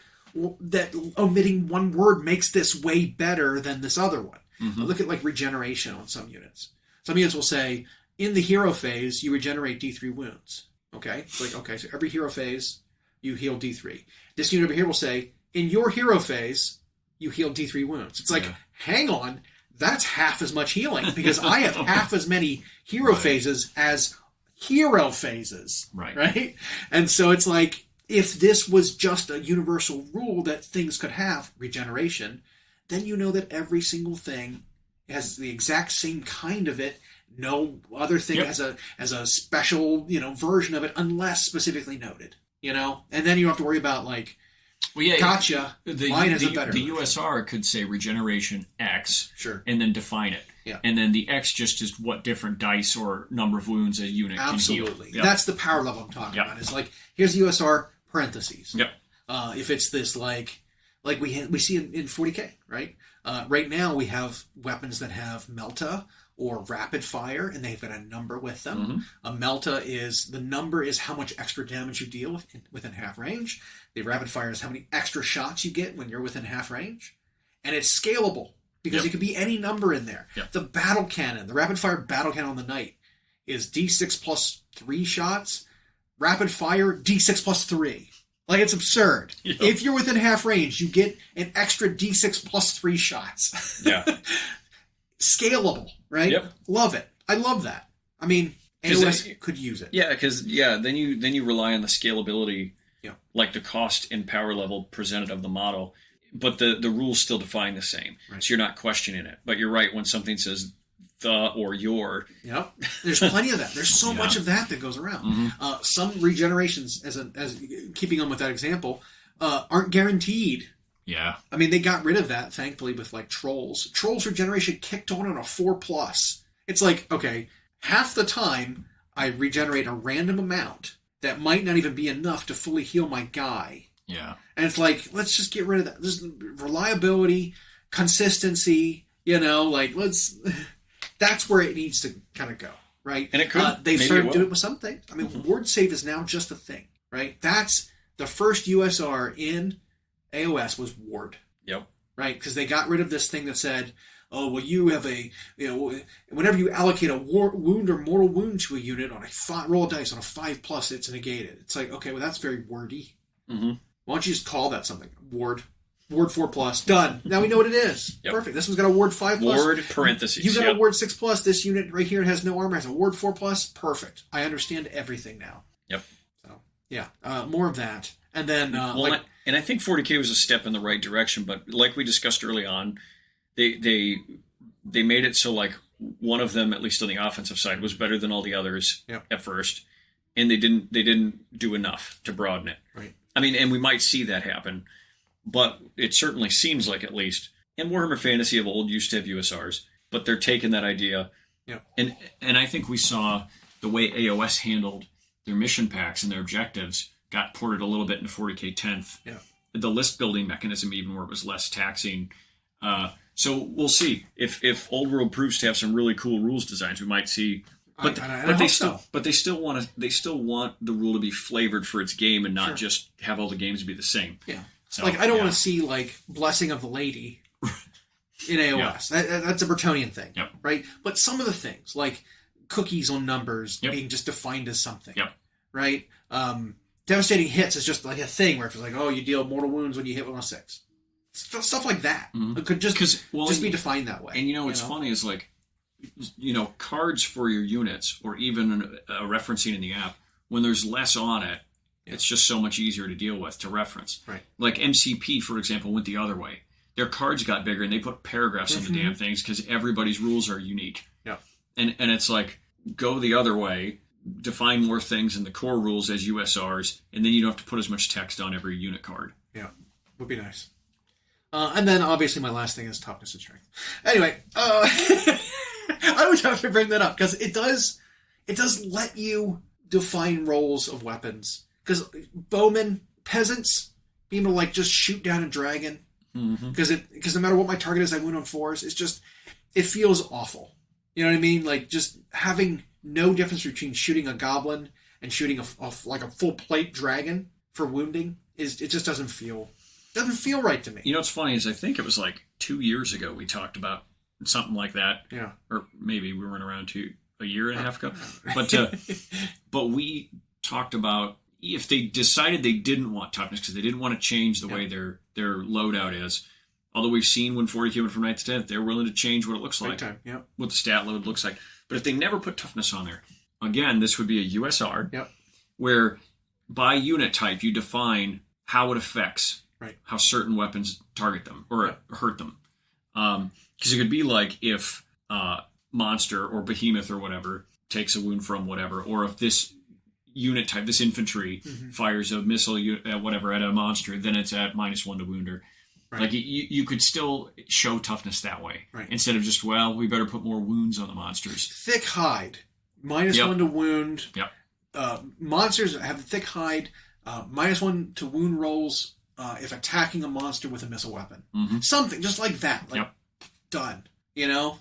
that. Omitting one word makes this way better than this other one. Look at like regeneration on some units. Some units will say, in the hero phase, you regenerate D3 wounds. Okay? So every hero phase, you heal D3. This unit over here will say, in your hero phase, you heal D3 wounds. It's like, hang on, that's half as much healing, because I have half as many hero phases as hero phases. Right? And so it's like, if this was just a universal rule that things could have, regeneration, then you know that every single thing has the exact same kind of it. No other thing has a special, version of it unless specifically noted, And then you don't have to worry about gotcha. Mine has a better the USR could say regeneration X, sure, and then define it. Yeah. And then the X just is what different dice or number of wounds a unit can heal. Absolutely. Yep. That's the power level I'm talking about. It's like, here's the USR parentheses. Yep. If it's this like we see in 40k, right? Right now we have weapons that have Melta or Rapid Fire, and they've got a number with them. A Melta the number is how much extra damage you deal within half range. The Rapid Fire is how many extra shots you get when you're within half range. And it's scalable, because it could be any number in there. The Battle Cannon, the Rapid Fire Battle Cannon on the Knight, is D6 plus 3 shots, rapid fire, D6 plus 3. Like, it's absurd. Yep. If you're within half range, you get an extra D6 plus 3 shots. Yeah. Scalable, right? Yep. Love it. I love that. I mean, AOS could use it. Yeah, because then you rely on the scalability, yeah, like the cost and power level presented of the model, but the rules still define the same. Right. So you're not questioning it. But you're right when something says the or your. Yep. There's plenty of that. There's so much of that goes around. Mm-hmm. Some regenerations, as keeping on with that example, aren't guaranteed. Yeah. I mean, they got rid of that, thankfully, with like Trolls. Trolls regeneration kicked on a 4+. It's like, okay, half the time I regenerate a random amount that might not even be enough to fully heal my guy. Yeah. And it's like, let's just get rid of that. There's reliability, consistency, like that's where it needs to kind of go, right? And it could. They've started doing it with some things. I mean, ward save is now just a thing, right? That's the first USR in AOS was ward. Yep. Right? Because they got rid of this thing that said, oh, well, you have whenever you allocate a wound or mortal wound to a unit on roll a dice on a 5+, it's negated. It's like, okay, well, that's very wordy. Mm-hmm. Why don't you just call that something? Ward 4+, done. Now we know what it is. Yep. Perfect. This one's got a ward 5+. Ward parentheses. You got a ward 6+. This unit right here has no armor, has a ward 4+. Perfect. I understand everything now. Yep. So yeah, more of that, and then and I think 40K was a step in the right direction, but like we discussed early on, they made it so like one of them, at least on the offensive side, was better than all the others at first, and they didn't do enough to broaden it. Right. I mean, and we might see that happen, but it certainly seems like, at least, and Warhammer Fantasy of old used to have USRs, but they're taking that idea, and I think we saw the way AOS handled their mission packs and their objectives got ported a little bit into 40K 10th. Yeah. The list building mechanism, even where it was less taxing. So we'll see if Old World proves to have some really cool rules designs. We might see, but they still want the rule to be flavored for its game and not just have all the games be the same. Yeah, so, I don't want to see like Blessing of the Lady in AOS. Yeah. That's a Bretonnian thing, right? But some of the things like cookies on numbers being just defined as something, right? Devastating hits is just like a thing where it's like, oh, you deal mortal wounds when you hit 1 6. Stuff like that. It could just be defined that way. And what's funny is like, cards for your units, or even a referencing in the app, when there's less on it, it's just so much easier to deal with, to reference. Right. Like MCP, for example, went the other way. Their cards got bigger and they put paragraphs in the damn things because everybody's rules are unique. Yeah. And it's like, go the other way, define more things in the core rules as USRs, and then you don't have to put as much text on every unit card. Yeah, would be nice. And then obviously my last thing is toughness and strength. Anyway, I always have to bring that up because it does let you define roles of weapons. Because bowmen, peasants, being able to like just shoot down a dragon, because no matter what my target is, I wound on 4s. It's just, it feels awful. You know what I mean? Like just having no difference between shooting a goblin and shooting a full plate dragon for wounding it just doesn't feel right to me. What's funny is I think it was like 2 years ago we talked about something like that. Yeah. Or maybe we weren't around a year and a half ago. But we talked about if they decided they didn't want toughness because they didn't want to change the way their loadout is. Although we've seen when 40K went from 9th to 10th, they're willing to change what it looks like. Time. Yep. What the stat load looks like. But if they never put toughness on there, again, this would be a USR where by unit type you define how it affects how certain weapons target them or hurt them. Because it could be like if monster or behemoth or whatever takes a wound from whatever, or if this unit type, this infantry, fires a missile whatever at a monster, then it's at -1 to wounder. Right. Like you could still show toughness that way instead of just, well, we better put more wounds on the monsters. Thick hide, -1 to wound. Yep. Monsters have thick hide, -1 to wound rolls if attacking a monster with a missile weapon. Something just like that. Done.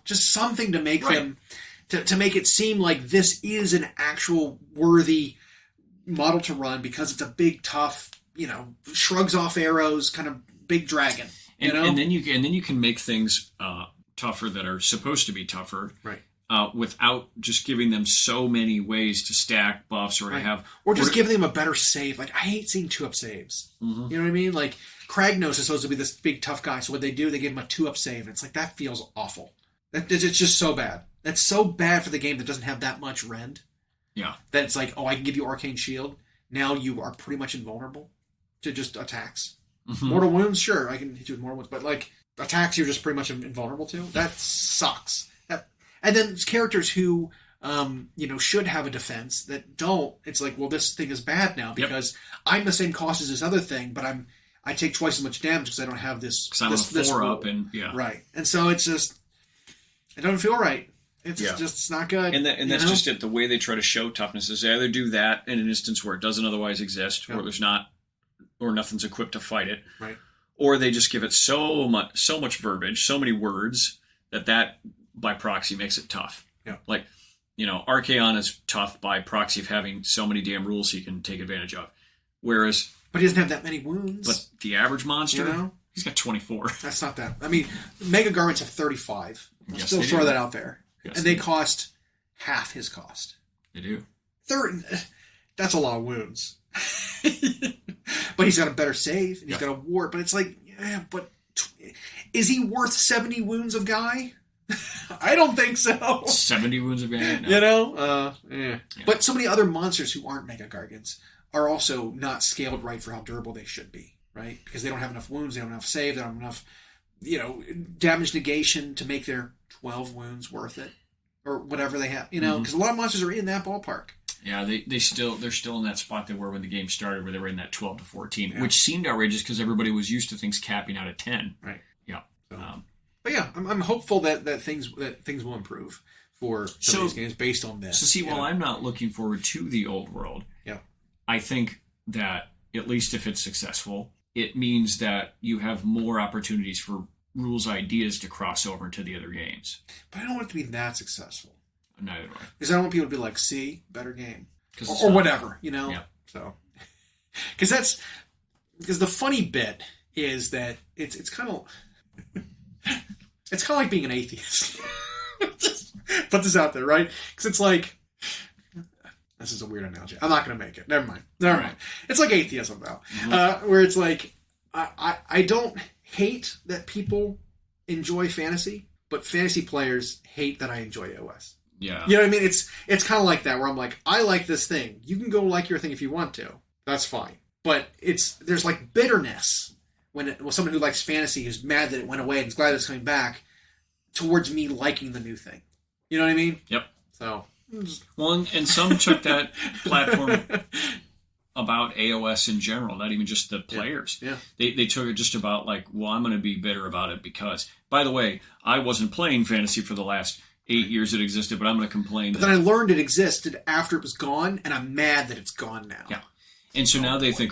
Just something to make them to make it seem like this is an actual worthy model to run because it's a big, tough, shrugs off arrows, kind of big dragon. And then you can make things tougher that are supposed to be tougher. Right. without just giving them so many ways to stack buffs or to have... Or just giving them a better save. Like, I hate seeing 2-up saves. Mm-hmm. You know what I mean? Like, Kragnos is supposed to be this big, tough guy, so what they do, they give him a 2-up save. And it's like, that feels awful. It's just so bad. That's so bad for the game that doesn't have that much rend. Yeah. That it's like, oh, I can give you Arcane Shield. Now you are pretty much invulnerable to just attacks. Mm-hmm. Mortal Wounds, sure, I can hit you with Mortal Wounds, but, like, attacks you're just pretty much invulnerable to. That sucks. And then characters who, should have a defense that don't. It's like, well, this thing is bad now because I'm the same cost as this other thing, but I take twice as much damage because I don't have this. Because I'm a 4-up and yeah. Right, and so it's just, it doesn't feel right. It's just it's not good. And that's just it. The way they try to show toughness is they either do that in an instance where it doesn't otherwise exist, or there's not, or nothing's equipped to fight it, right? Or they just give it so much verbiage, so many words that by proxy makes it tough. Yeah. Like, Archaon is tough by proxy of having so many damn rules he can take advantage of. Whereas... But he doesn't have that many wounds. But the average monster, he's got 24. That's not that. I mean, Mega Garments have 35. I'll still throw that out there. Yes, and they cost half his cost. They do. That's a lot of wounds. But he's got a better save, and he's got a ward. But it's like, but is he worth 70 wounds of Guy? I don't think so. 70 wounds of Guy? No. Yeah. But so many other monsters who aren't Mega Gargants are also not scaled right for how durable they should be, right? Because they don't have enough wounds, they don't have enough save, they don't have enough, damage negation to make their 12 wounds worth it, or whatever they have, because a lot of monsters are in that ballpark. Yeah, they're still in that spot they were when the game started, where they were in that 12 to 14, which seemed outrageous because everybody was used to things capping out at 10. Right. Yeah. So, but yeah, I'm hopeful that things will improve for some of these games based on this. So see, while I'm not looking forward to the old world, I think that at least if it's successful, it means that you have more opportunities for rules ideas to cross over into the other games. But I don't want it to be that successful. Neither do I. Because I don't want people to be like, see, better game. Or whatever, Yeah. So, because the funny bit is that it's kind of like being an atheist. Just put this out there, right? Because it's like, this is a weird analogy. I'm not going to make it. Never mind. It's like atheism, though. Mm-hmm. Where it's like, I don't hate that people enjoy fantasy, but fantasy players hate that I enjoy AOS. Yeah. You know what I mean? It's kind of like that, where I'm like, I like this thing. You can go like your thing if you want to. That's fine. But there's like bitterness when someone who likes fantasy is mad that it went away and is glad it's coming back towards me liking the new thing. You know what I mean? Yep. So... Well, and some took that platform about AOS in general, not even just the players. Yeah. They took it just about like, well, I'm going to be bitter about it because, by the way, I wasn't playing fantasy for the last 8 years it existed, but I'm going to complain. But then I learned it existed after it was gone, and I'm mad that it's gone now. Yeah. And so now they think,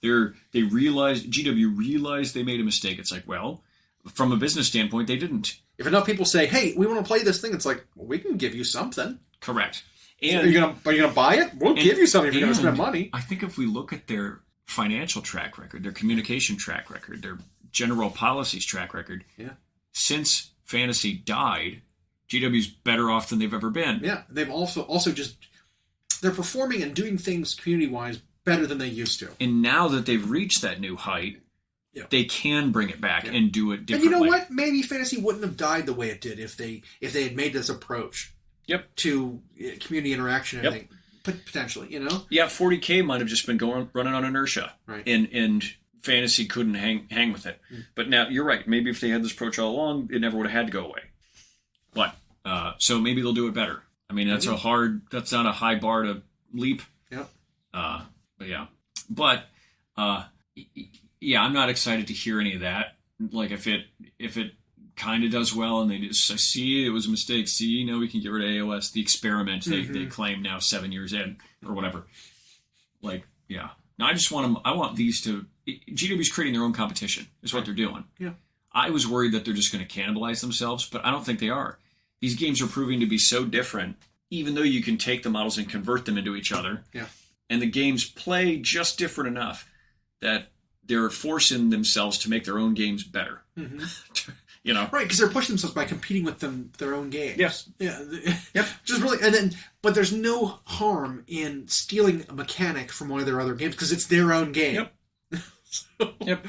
they realized, GW realized they made a mistake. It's like, well, from a business standpoint, they didn't. If enough people say, hey, we want to play this thing, it's like, well, we can give you something. Correct. And are you gonna buy it? We'll give you something if you're gonna spend money. I think if we look at their financial track record, their communication track record, their general policies track record, since fantasy died, GW's better off than they've ever been. Yeah, they've also just they're performing and doing things community wise better than they used to. And now that they've reached that new height, they can bring it back and do it differently. And you know what? Maybe fantasy wouldn't have died the way it did if they had made this approach. To community interaction, I think, potentially, Yeah, 40K might have just been running on inertia, right? And fantasy couldn't hang with it. But now you're right. Maybe if they had this approach all along, it never would have had to go away. But so maybe they'll do it better. I mean, that's that's not a high bar to leap. Yep. But I'm not excited to hear any of that. Like if it kind of does well and they just see it was a mistake, now we can get rid of AOS, the experiment they claim now 7 years in or whatever. Like, now I just want them, I want these to, GW's creating their own competition is what they're doing. Yeah. I was worried that they're just going to cannibalize themselves, but I don't think they are. These games are proving to be so different, even though you can take the models and convert them into each other. Yeah. And the games play just different enough that they're forcing themselves to make their own games better. You know, right? Because they're pushing themselves by competing with their own games. Yes. Yeah. Yep. Just really, but there's no harm in stealing a mechanic from one of their other games because it's their own game. Yep. So, Yep.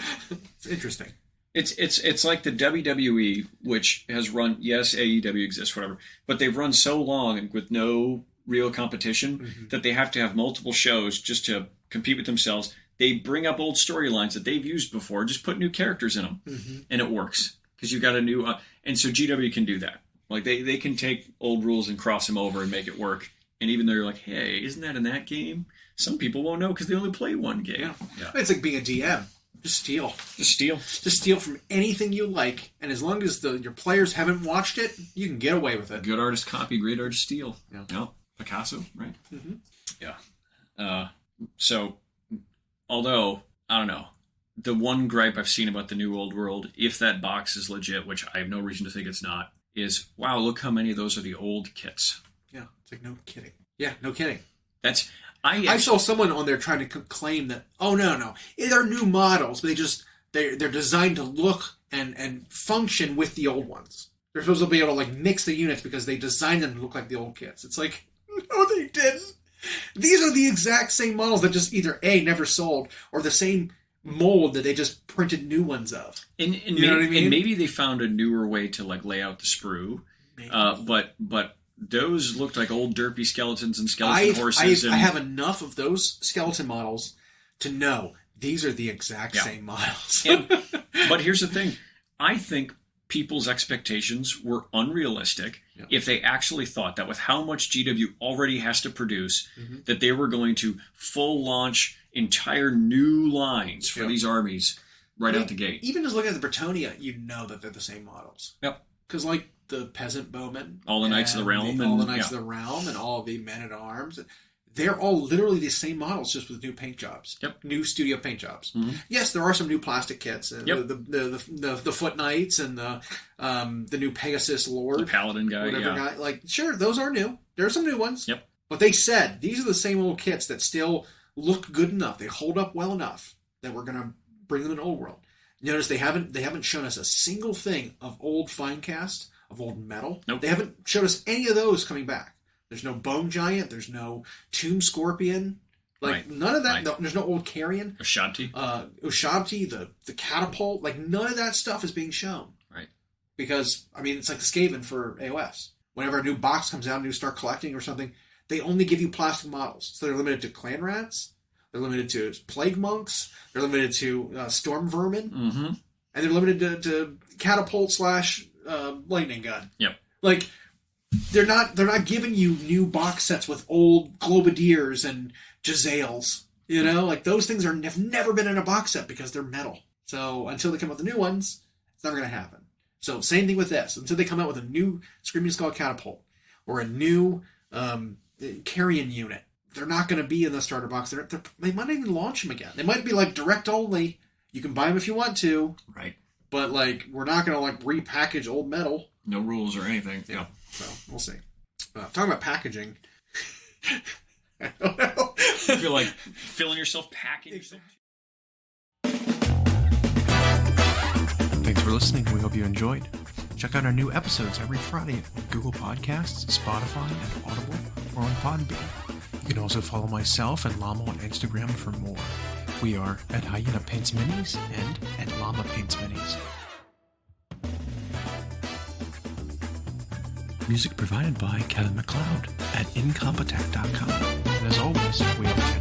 It's interesting. It's like the WWE, which has run, yes, AEW exists, whatever, but they've run so long and with no real competition that they have to have multiple shows just to compete with themselves. They bring up old storylines that they've used before, just put new characters in them, and it works because you've got a new. And so GW can do that. Like they can take old rules and cross them over and make it work. And even though you're like, hey, isn't that in that game? Some people won't know because they only play one game. Yeah. It's like being a DM. Just steal. Just steal from anything you like, and as long as your players haven't watched it, you can get away with it. Good artist copy, great artist steal. Yeah. Picasso, right? Yeah. So, although, I don't know, the one gripe I've seen about the New Old World, if that box is legit, which I have no reason to think it's not, is, wow, look how many of those are the old kits. Yeah, it's like, no kidding. Yeah, no kidding. I saw someone on there trying to claim that, oh, no, they're new models, but they're designed to look and function with the old ones. They're supposed to be able to like mix the units because they designed them to look like the old kits. It's like, no, they didn't. These are the exact same models that just either A, never sold, or the same mold that they just printed new ones of. And you know what I mean? And maybe they found a newer way to like lay out the sprue. But those looked like old derpy skeletons and skeleton horses. I have enough of those skeleton models to know these are the exact same models. But here's the thing. I think people's expectations were unrealistic if they actually thought that with how much GW already has to produce, that they were going to full launch entire new lines for these armies right out the gate. Even just looking at the Bretonnia, you know that they're the same models. Yep. Because like the peasant bowmen, all the Knights of the Realm, all the Knights of the Realm, and all the men at arms, they're all literally the same models, just with new paint jobs. Yep. New studio paint jobs. Yes, there are some new plastic kits. The Foot Knights and the new Pegasus Lord, the Paladin guy, guy. Like, sure, those are new. There are some new ones. Yep. But they said these are the same old kits that still look good enough. They hold up well enough that we're going to bring them in Old World. Notice they haven't shown us a single thing of old fine cast, of old metal. Nope. They haven't showed us any of those coming back. There's no Bone Giant. There's no Tomb Scorpion. Like, none of that. Right. No, there's no old Carrion. Ushabti. The Catapult. Like, none of that stuff is being shown. Right. Because, I mean, it's like the Skaven for AOS. Whenever a new box comes out and you start collecting or something, they only give you plastic models. So they're limited to clan rats. They're limited to plague monks. They're limited to storm vermin. And they're limited to catapult / lightning gun. Yep. Like, they're not giving you new box sets with old Globadiers and Jezzails. You know, like those things have never been in a box set because they're metal. So until they come out with the new ones, it's never going to happen. So same thing with this. Until they come out with a new Screaming Skull catapult or a new Carrion unit, they're not going to be in the starter box. They might not even launch them again. They might be like direct only. You can buy them if you want to. Right. But like, we're not going to like repackage old metal. No rules or anything. Yeah. So we'll see. Talking about packaging. I don't know. I feel like filling yourself packing. Thanks for listening. We hope you enjoyed. Check out our new episodes every Friday on Google Podcasts, Spotify, and Audible, or on Podbean. You can also follow myself and Llama on Instagram for more. We are at Hyena Paints Minis and at Llama Paints Minis. Music provided by Kevin MacLeod at incompetech.com. And as always, we hope